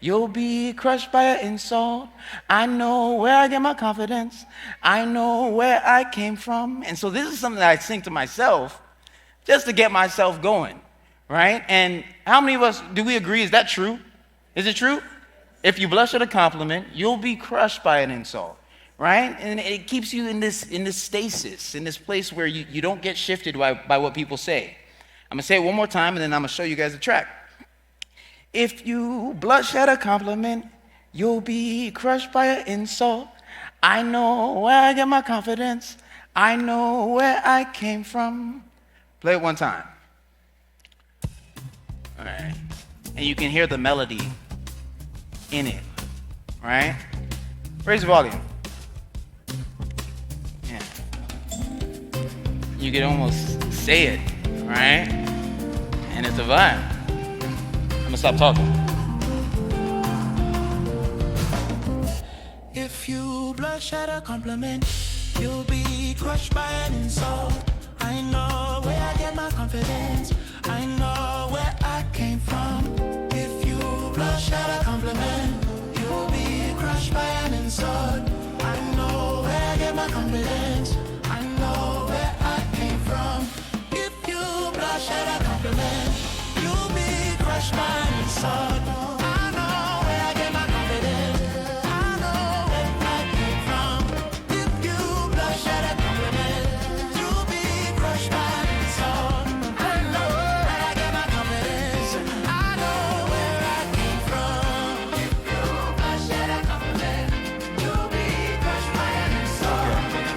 you'll be crushed by an insult. I know where I get my confidence. I know where I came from. And so this is something that I sing to myself just to get myself going, right? And how many of us, do we agree, is that true? Is it true? If you blush at a compliment, you'll be crushed by an insult. Right? And it keeps you in this stasis, in this place where you don't get shifted by what people say. I'm gonna say it one more time and then I'm gonna show you guys the track. If you blush at a compliment, you'll be crushed by an insult. I know where I get my confidence. I know where I came from. Play it one time. All right. And you can hear the melody in it, right? Raise the volume. You can almost say it, right? And it's a vibe. I'm gonna stop talking. If you blush at a compliment, you'll be crushed by an insult. I know where I get my confidence. I know where I came from. If you blush at a compliment, you'll be crushed by an insult. I know where I get my confidence. I know where I came from. If you blush at a compliment, you'll be crushed by an insult. I know where I get my confidence. I know where I came from. If you blush at a compliment, you'll be crushed by an insult. I know where I get my confidence. I know where I came from. If you blush at a compliment, you'll be crushed by an insult.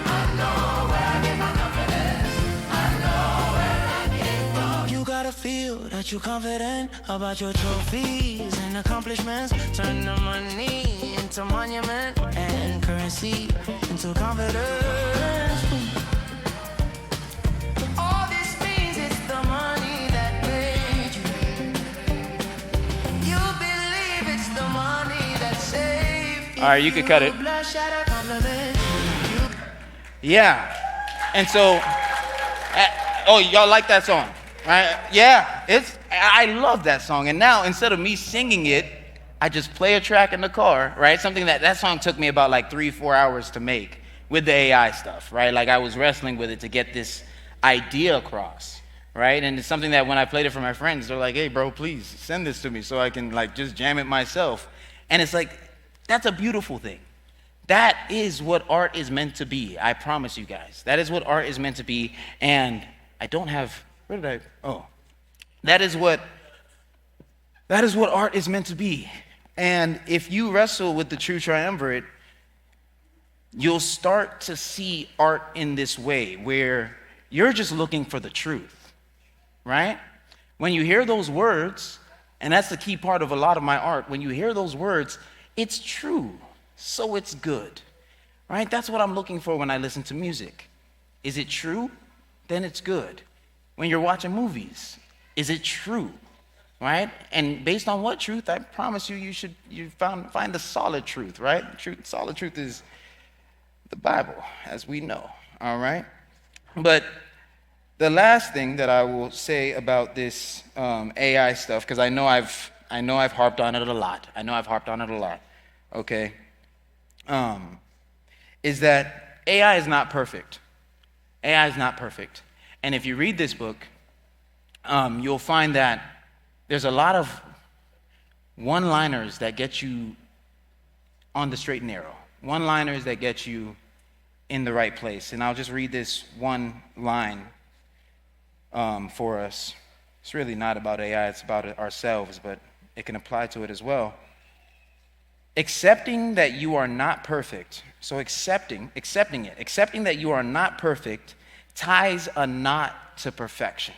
I know where I get my confidence. I know where I came from. You gotta feel that you're confident about your trophies and accomplishments. Turn the money into monument and encourage. transparency into confidence. All this means it's the money that made you. You believe it's the money that saved you. All right, you could cut it. Yeah. And so, oh, y'all like that song, right? Yeah, I love that song. And now, instead of me singing it, I just play a track in the car, right? Something that song took me about like 3-4 hours to make with the AI stuff, right? Like I was wrestling with it to get this idea across, right? And it's something that when I played it for my friends, they're like, hey, bro, please send this to me so I can like just jam it myself. And it's like, that's a beautiful thing. That is what art is meant to be. I promise you guys. That is what art is meant to be. And I don't have, where did I, oh. That is what art is meant to be. And if you wrestle with the True Triumvirate, you'll start to see art in this way where you're just looking for the truth, right? When you hear those words, and that's the key part of a lot of my art, when you hear those words, it's true, so it's good, right? That's what I'm looking for when I listen to music. Is it true? Then it's good. When you're watching movies, is it true? Right? And based on what truth? I promise you, you find the solid truth, right? Solid truth is the Bible, as we know. All right. But the last thing that I will say about this AI stuff, because I know I've harped on it a lot. Okay. Is that AI is not perfect. AI is not perfect. And if you read this book, you'll find that there's a lot of one-liners that get you on the straight and narrow. One-liners that get you in the right place. And I'll just read this one line for us. It's really not about AI, it's about ourselves, but it can apply to it as well. Accepting that you are not perfect. So accepting that you are not perfect ties a knot to perfection.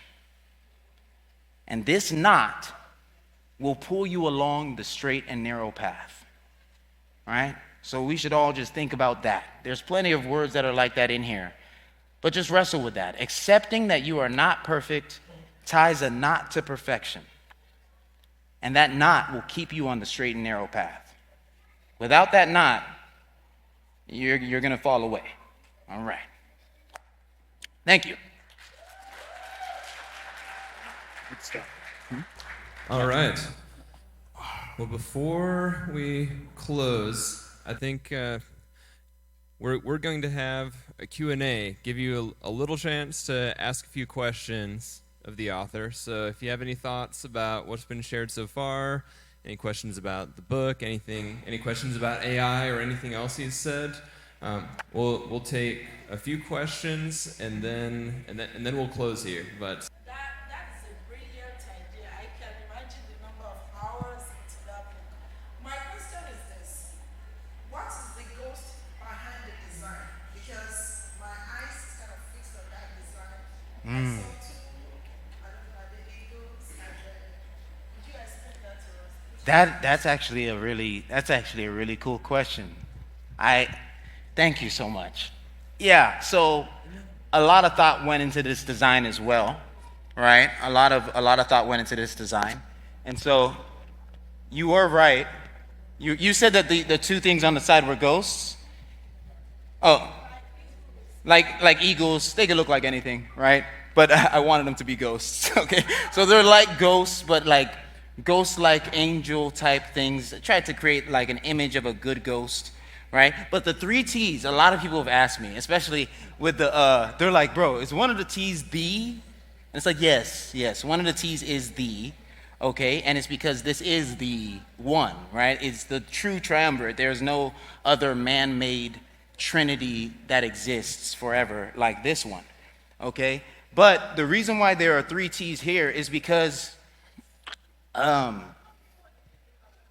And this knot will pull you along the straight and narrow path, right? So we should all just think about that. There's plenty of words that are like that in here, but just wrestle with that. Accepting that you are not perfect ties a knot to perfection. And that knot will keep you on the straight and narrow path. Without that knot, you're going to fall away. All right. Thank you. All right. Well, before we close, I think we're going to have a Q&A, give you a little chance to ask a few questions of the author. So if you have any thoughts about what's been shared so far, any questions about the book, any questions about AI or anything else he's said, we'll take a few questions and then we'll close here. But That's actually a really cool question. I thank you so much. Yeah, so a lot of thought went into this design as well, right? A lot of thought went into this design. And so you were right. You said that the two things on the side were ghosts. Oh, like eagles, they could look like anything, right? But I wanted them to be ghosts, okay? So they're like ghosts, but like ghost-like angel type things. I tried to create like an image of a good ghost, right? But the 3 T's, a lot of people have asked me, especially with they're like, bro, is one of the T's the? And it's like, yes, one of the T's is the, okay? And it's because this is the one, right? It's the true triumvirate. There's no other man-made trinity that exists forever like this one, okay? But the reason why there are 3 T's here is because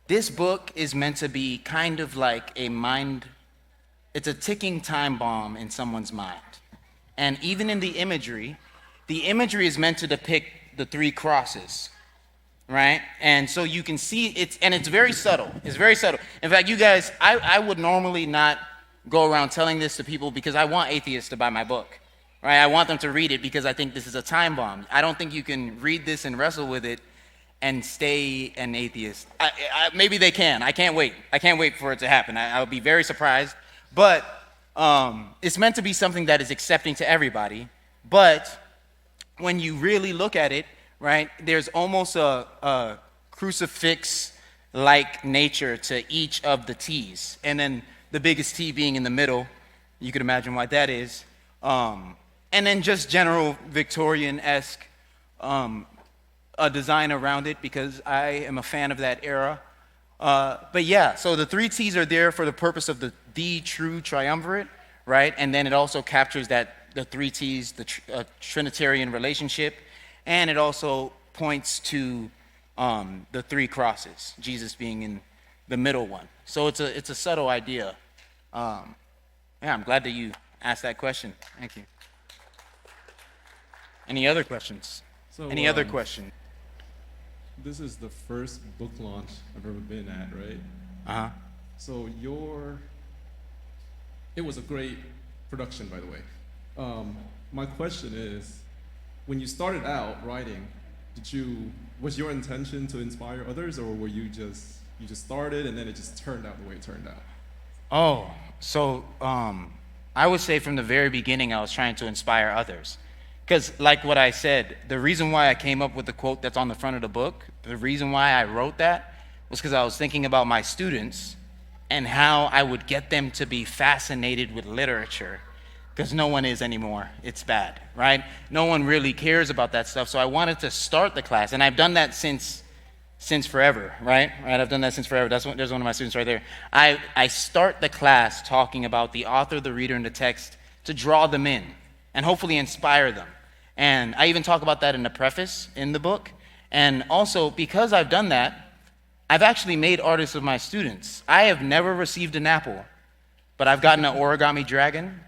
this book is meant to be kind of like it's a ticking time bomb in someone's mind. And even in the imagery is meant to depict the 3 crosses, right? And so you can see it's very subtle. It's very subtle. In fact, you guys, I would normally not go around telling this to people because I want atheists to buy my book, right? I want them to read it because I think this is a time bomb. I don't think you can read this and wrestle with it and stay an atheist. Maybe they can. I can't wait. I can't wait for it to happen. I'll be very surprised. But it's meant to be something that is accepting to everybody. But when you really look at it, right, there's almost a crucifix-like nature to each of the T's. And then the biggest T being in the middle. You could imagine what that is. And then just general Victorian-esque a design around it because I am a fan of that era. But yeah, so the 3 T's are there for the purpose of the True Triumvirate, right? And then it also captures that the 3 T's, the Trinitarian relationship, and it also points to the 3 crosses, Jesus being in the middle one. So it's a subtle idea. Yeah, I'm glad that you asked that question. Thank you. Any other questions? So, Any other question? This is the first book launch I've ever been at, right? Uh-huh. So it was a great production, by the way. My question is, when you started out writing, was your intention to inspire others, or were you just started and then it just turned out the way it turned out? Oh, so I would say from the very beginning I was trying to inspire others. Because like what I said, the reason why I came up with the quote that's on the front of the book, the reason why I wrote that was because I was thinking about my students and how I would get them to be fascinated with literature. Because no one is anymore. It's bad, right? No one really cares about that stuff. So I wanted to start the class, and I've done that since forever, right? I've done that since forever. There's one of my students right there. I start the class talking about the author, the reader, and the text to draw them in and hopefully inspire them. And I even talk about that in the preface in the book. And also, because I've done that, I've actually made artists of my students. I have never received an apple, but I've gotten an origami dragon.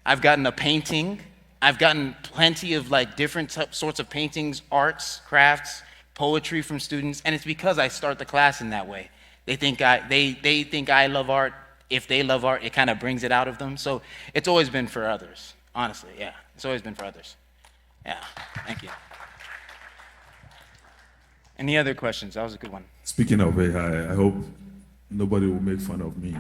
I've gotten a painting. I've gotten plenty of like different sorts of paintings, arts, crafts, poetry from students. And it's because I start the class in that way. They think I love art. If they love art, it kind of brings it out of them. So it's always been for others, honestly. Yeah, it's always been for others. Yeah, thank you. Any other questions? That was a good one. Speaking of AI, I hope nobody will make fun of me.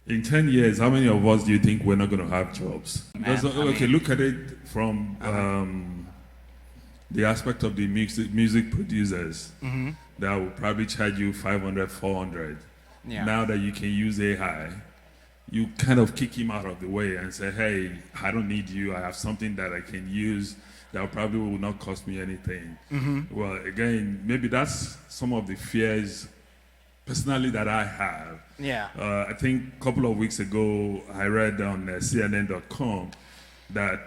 In 10 years, how many of us do you think we're not going to have jobs? Because, okay, look at it from the aspect of the music producers that will probably charge you 500, 400. Yeah. Now that you can use AI, you kind of kick him out of the way and say, hey, I don't need you. I have something that I can use that probably will not cost me anything. Well, again, maybe that's some of the fears personally that I have. Yeah. I think a couple of weeks ago, I read on CNN.com that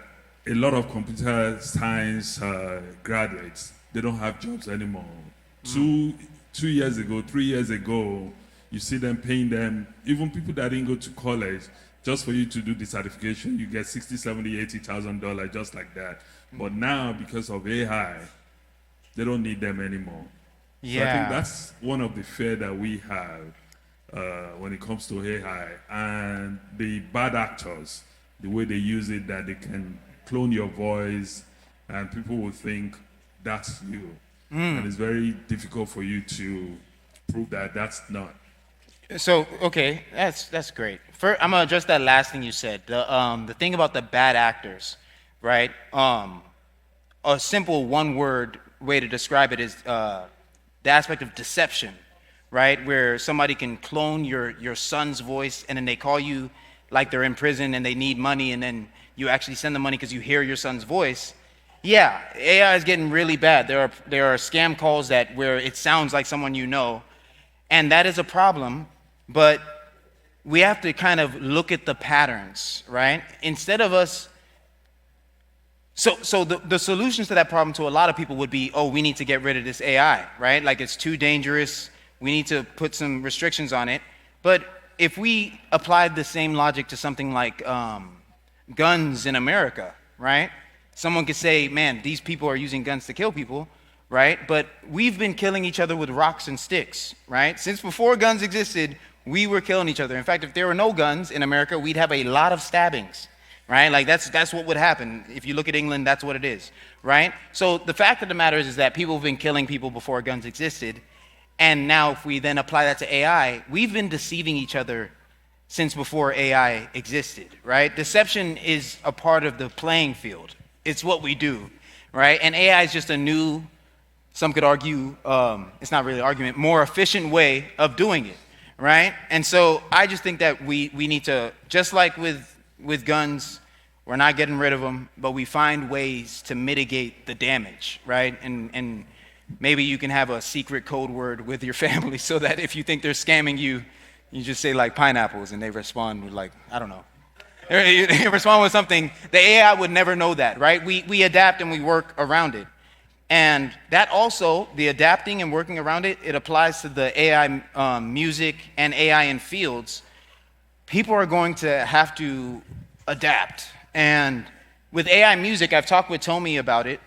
a lot of computer science graduates, they don't have jobs anymore. 2 years ago, 3 years ago, you see them paying them, even people that didn't go to college, just for you to do the certification, you get $60,000, $70,000, $80,000 just like that. But now, because of AI, they don't need them anymore. Yeah. So I think that's one of the fear that we have when it comes to AI. And the bad actors, the way they use it, that they can clone your voice and people will think that's you. And it's very difficult for you to prove that that's not. So, okay, that's great. First, I'm gonna address that last thing you said. The thing about the bad actors, right? A simple one-word way to describe it is the aspect of deception, right? Where somebody can clone your son's voice and then they call you like they're in prison and they need money and then you actually send the money because you hear your son's voice. Yeah, AI is getting really bad. There are scam calls where it sounds like someone you know, and that is a problem. But we have to kind of look at the patterns, right? Instead of us. So the solutions to that problem to a lot of people would be, oh, we need to get rid of this AI, right? Like it's too dangerous. We need to put some restrictions on it. But if we applied the same logic to something like guns in America, right? Someone could say, man, these people are using guns to kill people, right? But we've been killing each other with rocks and sticks, right? Since before guns existed, we were killing each other. In fact, if there were no guns in America, we'd have a lot of stabbings, right? Like that's what would happen. If you look at England, that's what it is, right? So the fact of the matter is that people have been killing people before guns existed. And now if we then apply that to AI, we've been deceiving each other since before AI existed, right? Deception is a part of the playing field. It's what we do, right? And AI is just a new, some could argue, it's not really an argument, more efficient way of doing it, right? And so I just think that we need to, just like with guns, we're not getting rid of them, but we find ways to mitigate the damage, right? And maybe you can have a secret code word with your family so that if you think they're scamming you, you just say like pineapples and they respond with like, I don't know. They respond with something. The AI would never know that, right? We adapt and we work around it. And that also, the adapting and working around it, it applies to the AI music and AI in fields. People are going to have to adapt. And with AI music, I've talked with Tomi about it.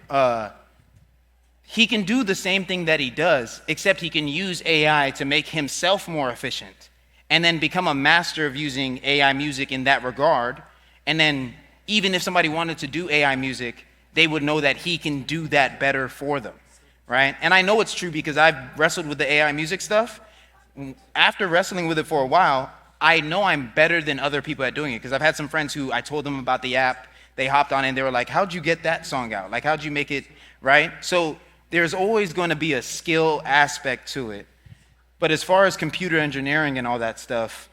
He can do the same thing that he does, except he can use AI to make himself more efficient and then become a master of using AI music in that regard. And then even if somebody wanted to do AI music, they would know that he can do that better for them, right? And I know it's true because I've wrestled with the AI music stuff. After wrestling with it for a while, I know I'm better than other people at doing it because I've had some friends who I told them about the app, they hopped on it and they were like, how'd you get that song out? Like, how'd you make it, right? So there's always going to be a skill aspect to it. But as far as computer engineering and all that stuff,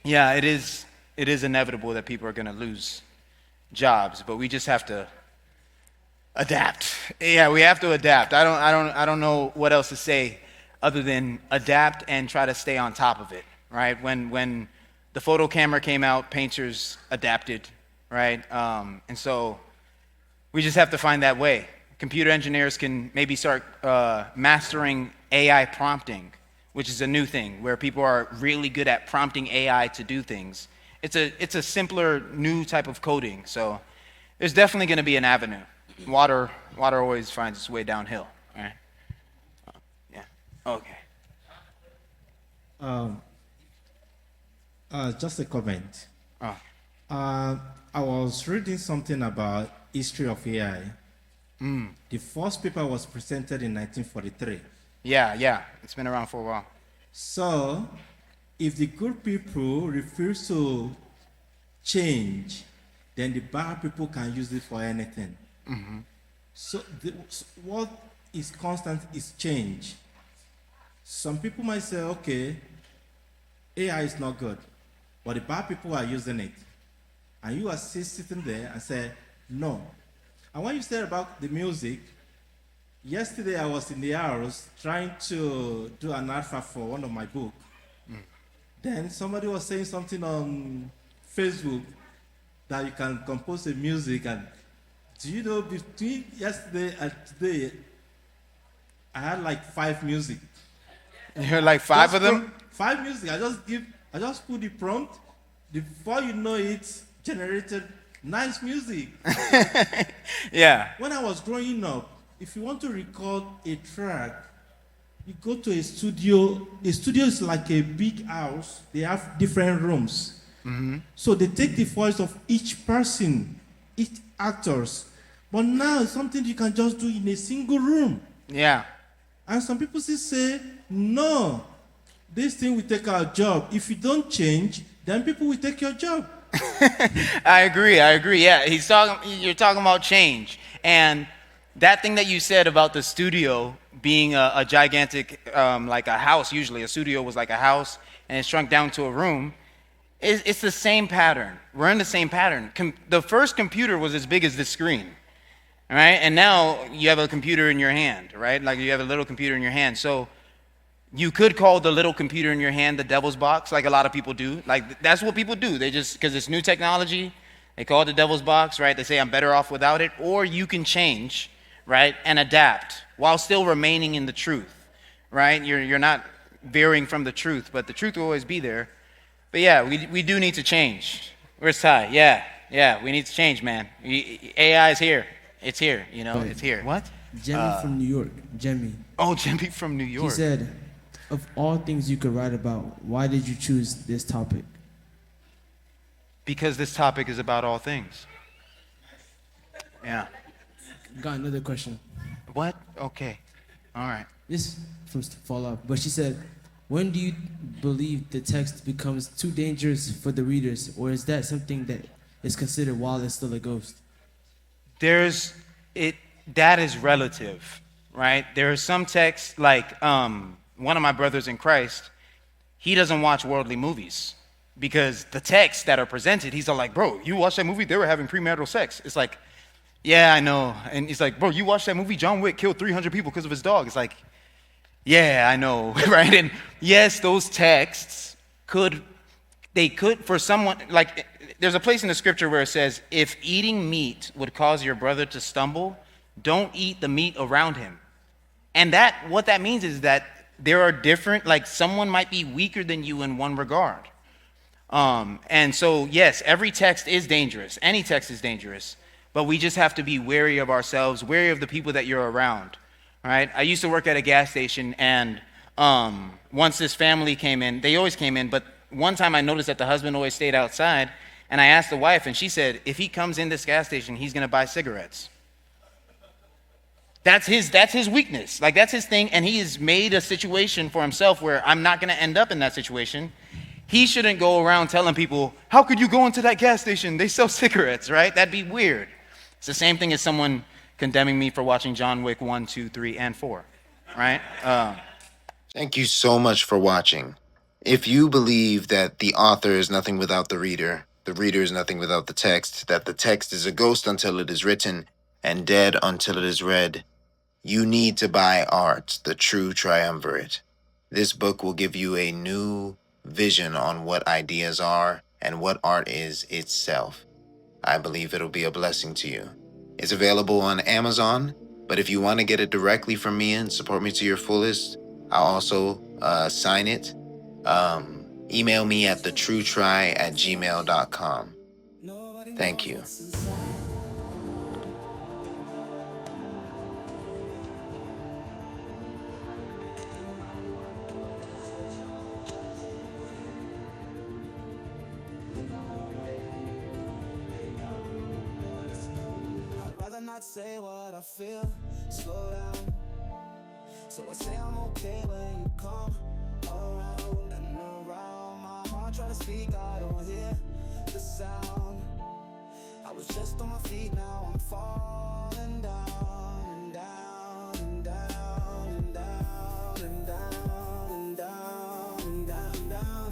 yeah, it is inevitable that people are going to lose jobs, but we just have to adapt. Yeah, we have to adapt. I don't know what else to say other than adapt and try to stay on top of it, right? When the photo camera came out, painters adapted, right? And so we just have to find that way. Computer engineers can maybe start mastering AI prompting, which is a new thing where people are really good at prompting AI to do things. It's a simpler, new type of coding. So there's definitely going to be an avenue. Water always finds its way downhill. Right? Yeah. Okay. Just a comment. Oh. I was reading something about history of AI. The first paper was presented in 1943. Yeah. It's been around for a while. So, if the good people refuse to change, then the bad people can use it for anything. Mm-hmm. So, what is constant is change. Some people might say, okay, AI is not good, but the bad people are using it. And you are still sitting there and say, no. And when you said about the music, yesterday I was in the house trying to do an alpha for one of my books. Then somebody was saying something on Facebook that you can compose a music. And do you know, between yesterday and today, I had like 5 music. You heard like 5 of them? 5 music. I just put the prompt. Before you know it, generated nice music. Yeah. When I was growing up, if you want to record a track, you go to a studio. A studio is like a big house. They have different rooms. Mm-hmm. So they take the voice of each person, each actors. But now it's something you can just do in a single room. Yeah. And some people still say, no, this thing will take our job. If you don't change, then people will take your job. I agree. Yeah, you're talking about change. And that thing that you said about the studio being a gigantic, like a house, usually a studio was like a house and it's shrunk down to a room. It's the same pattern. We're in the same pattern. The first computer was as big as this screen, right? And now you have a computer in your hand, right? Like you have a little computer in your hand. So you could call the little computer in your hand the devil's box, like a lot of people do. Like that's what people do. They just, because it's new technology, they call it the devil's box, right? They say I'm better off without it. Or you can change, right, and adapt while still remaining in the truth, right? You're not veering from the truth, but the truth will always be there. But yeah, we do need to change. Where's Ty? Yeah, we need to change, man. AI is here. It's here, it's here. What? Jemmy from New York. Jemmy. Oh, Jimmy from New York. He said, of all things you could write about, why did you choose this topic? Because this topic is about all things. Yeah. Got another question. What? Okay. All right. This from Fallout, but she said, when do you believe the text becomes too dangerous for the readers, or is that something that is considered while it's still a ghost? That is relative, right? There are some texts, like one of my brothers in Christ, he doesn't watch worldly movies because the texts that are presented, he's all like, bro, you watched that movie? They were having premarital sex. It's like, yeah, I know. And he's like, bro, you watched that movie? John Wick killed 300 people because of his dog. It's like, yeah, I know, right? And yes, those texts could, for someone, like, there's a place in the scripture where it says, if eating meat would cause your brother to stumble, don't eat the meat around him. And what that means is that there are different, like, someone might be weaker than you in one regard. And so, yes, every text is dangerous. Any text is dangerous. But we just have to be wary of ourselves, wary of the people that you're around. All right? I used to work at a gas station, and once this family came in, they always came in, but one time I noticed that the husband always stayed outside, and I asked the wife, and she said, if he comes in this gas station, he's going to buy cigarettes. That's his weakness. Like, that's his thing, and he has made a situation for himself where I'm not going to end up in that situation. He shouldn't go around telling people, how could you go into that gas station? They sell cigarettes, right? That'd be weird. It's the same thing as someone condemning me for watching John Wick 1, 2, 3, and 4, right? Thank you so much for watching. If you believe that the author is nothing without the reader is nothing without the text, that the text is a ghost until it is written, and dead until it is read, you need to buy Art, the True Triumvirate. This book will give you a new vision on what ideas are and what art is itself. I believe it'll be a blessing to you. It's available on Amazon, but if you want to get it directly from me and support me to your fullest, I'll also sign it. Email me at thetruetry@gmail.com. Thank you. Not say what I feel, slow down. So I say I'm okay when you come around and around. My heart try to speak, I don't hear the sound. I was just on my feet, now I'm falling down and down and down and down and down and down and down and down.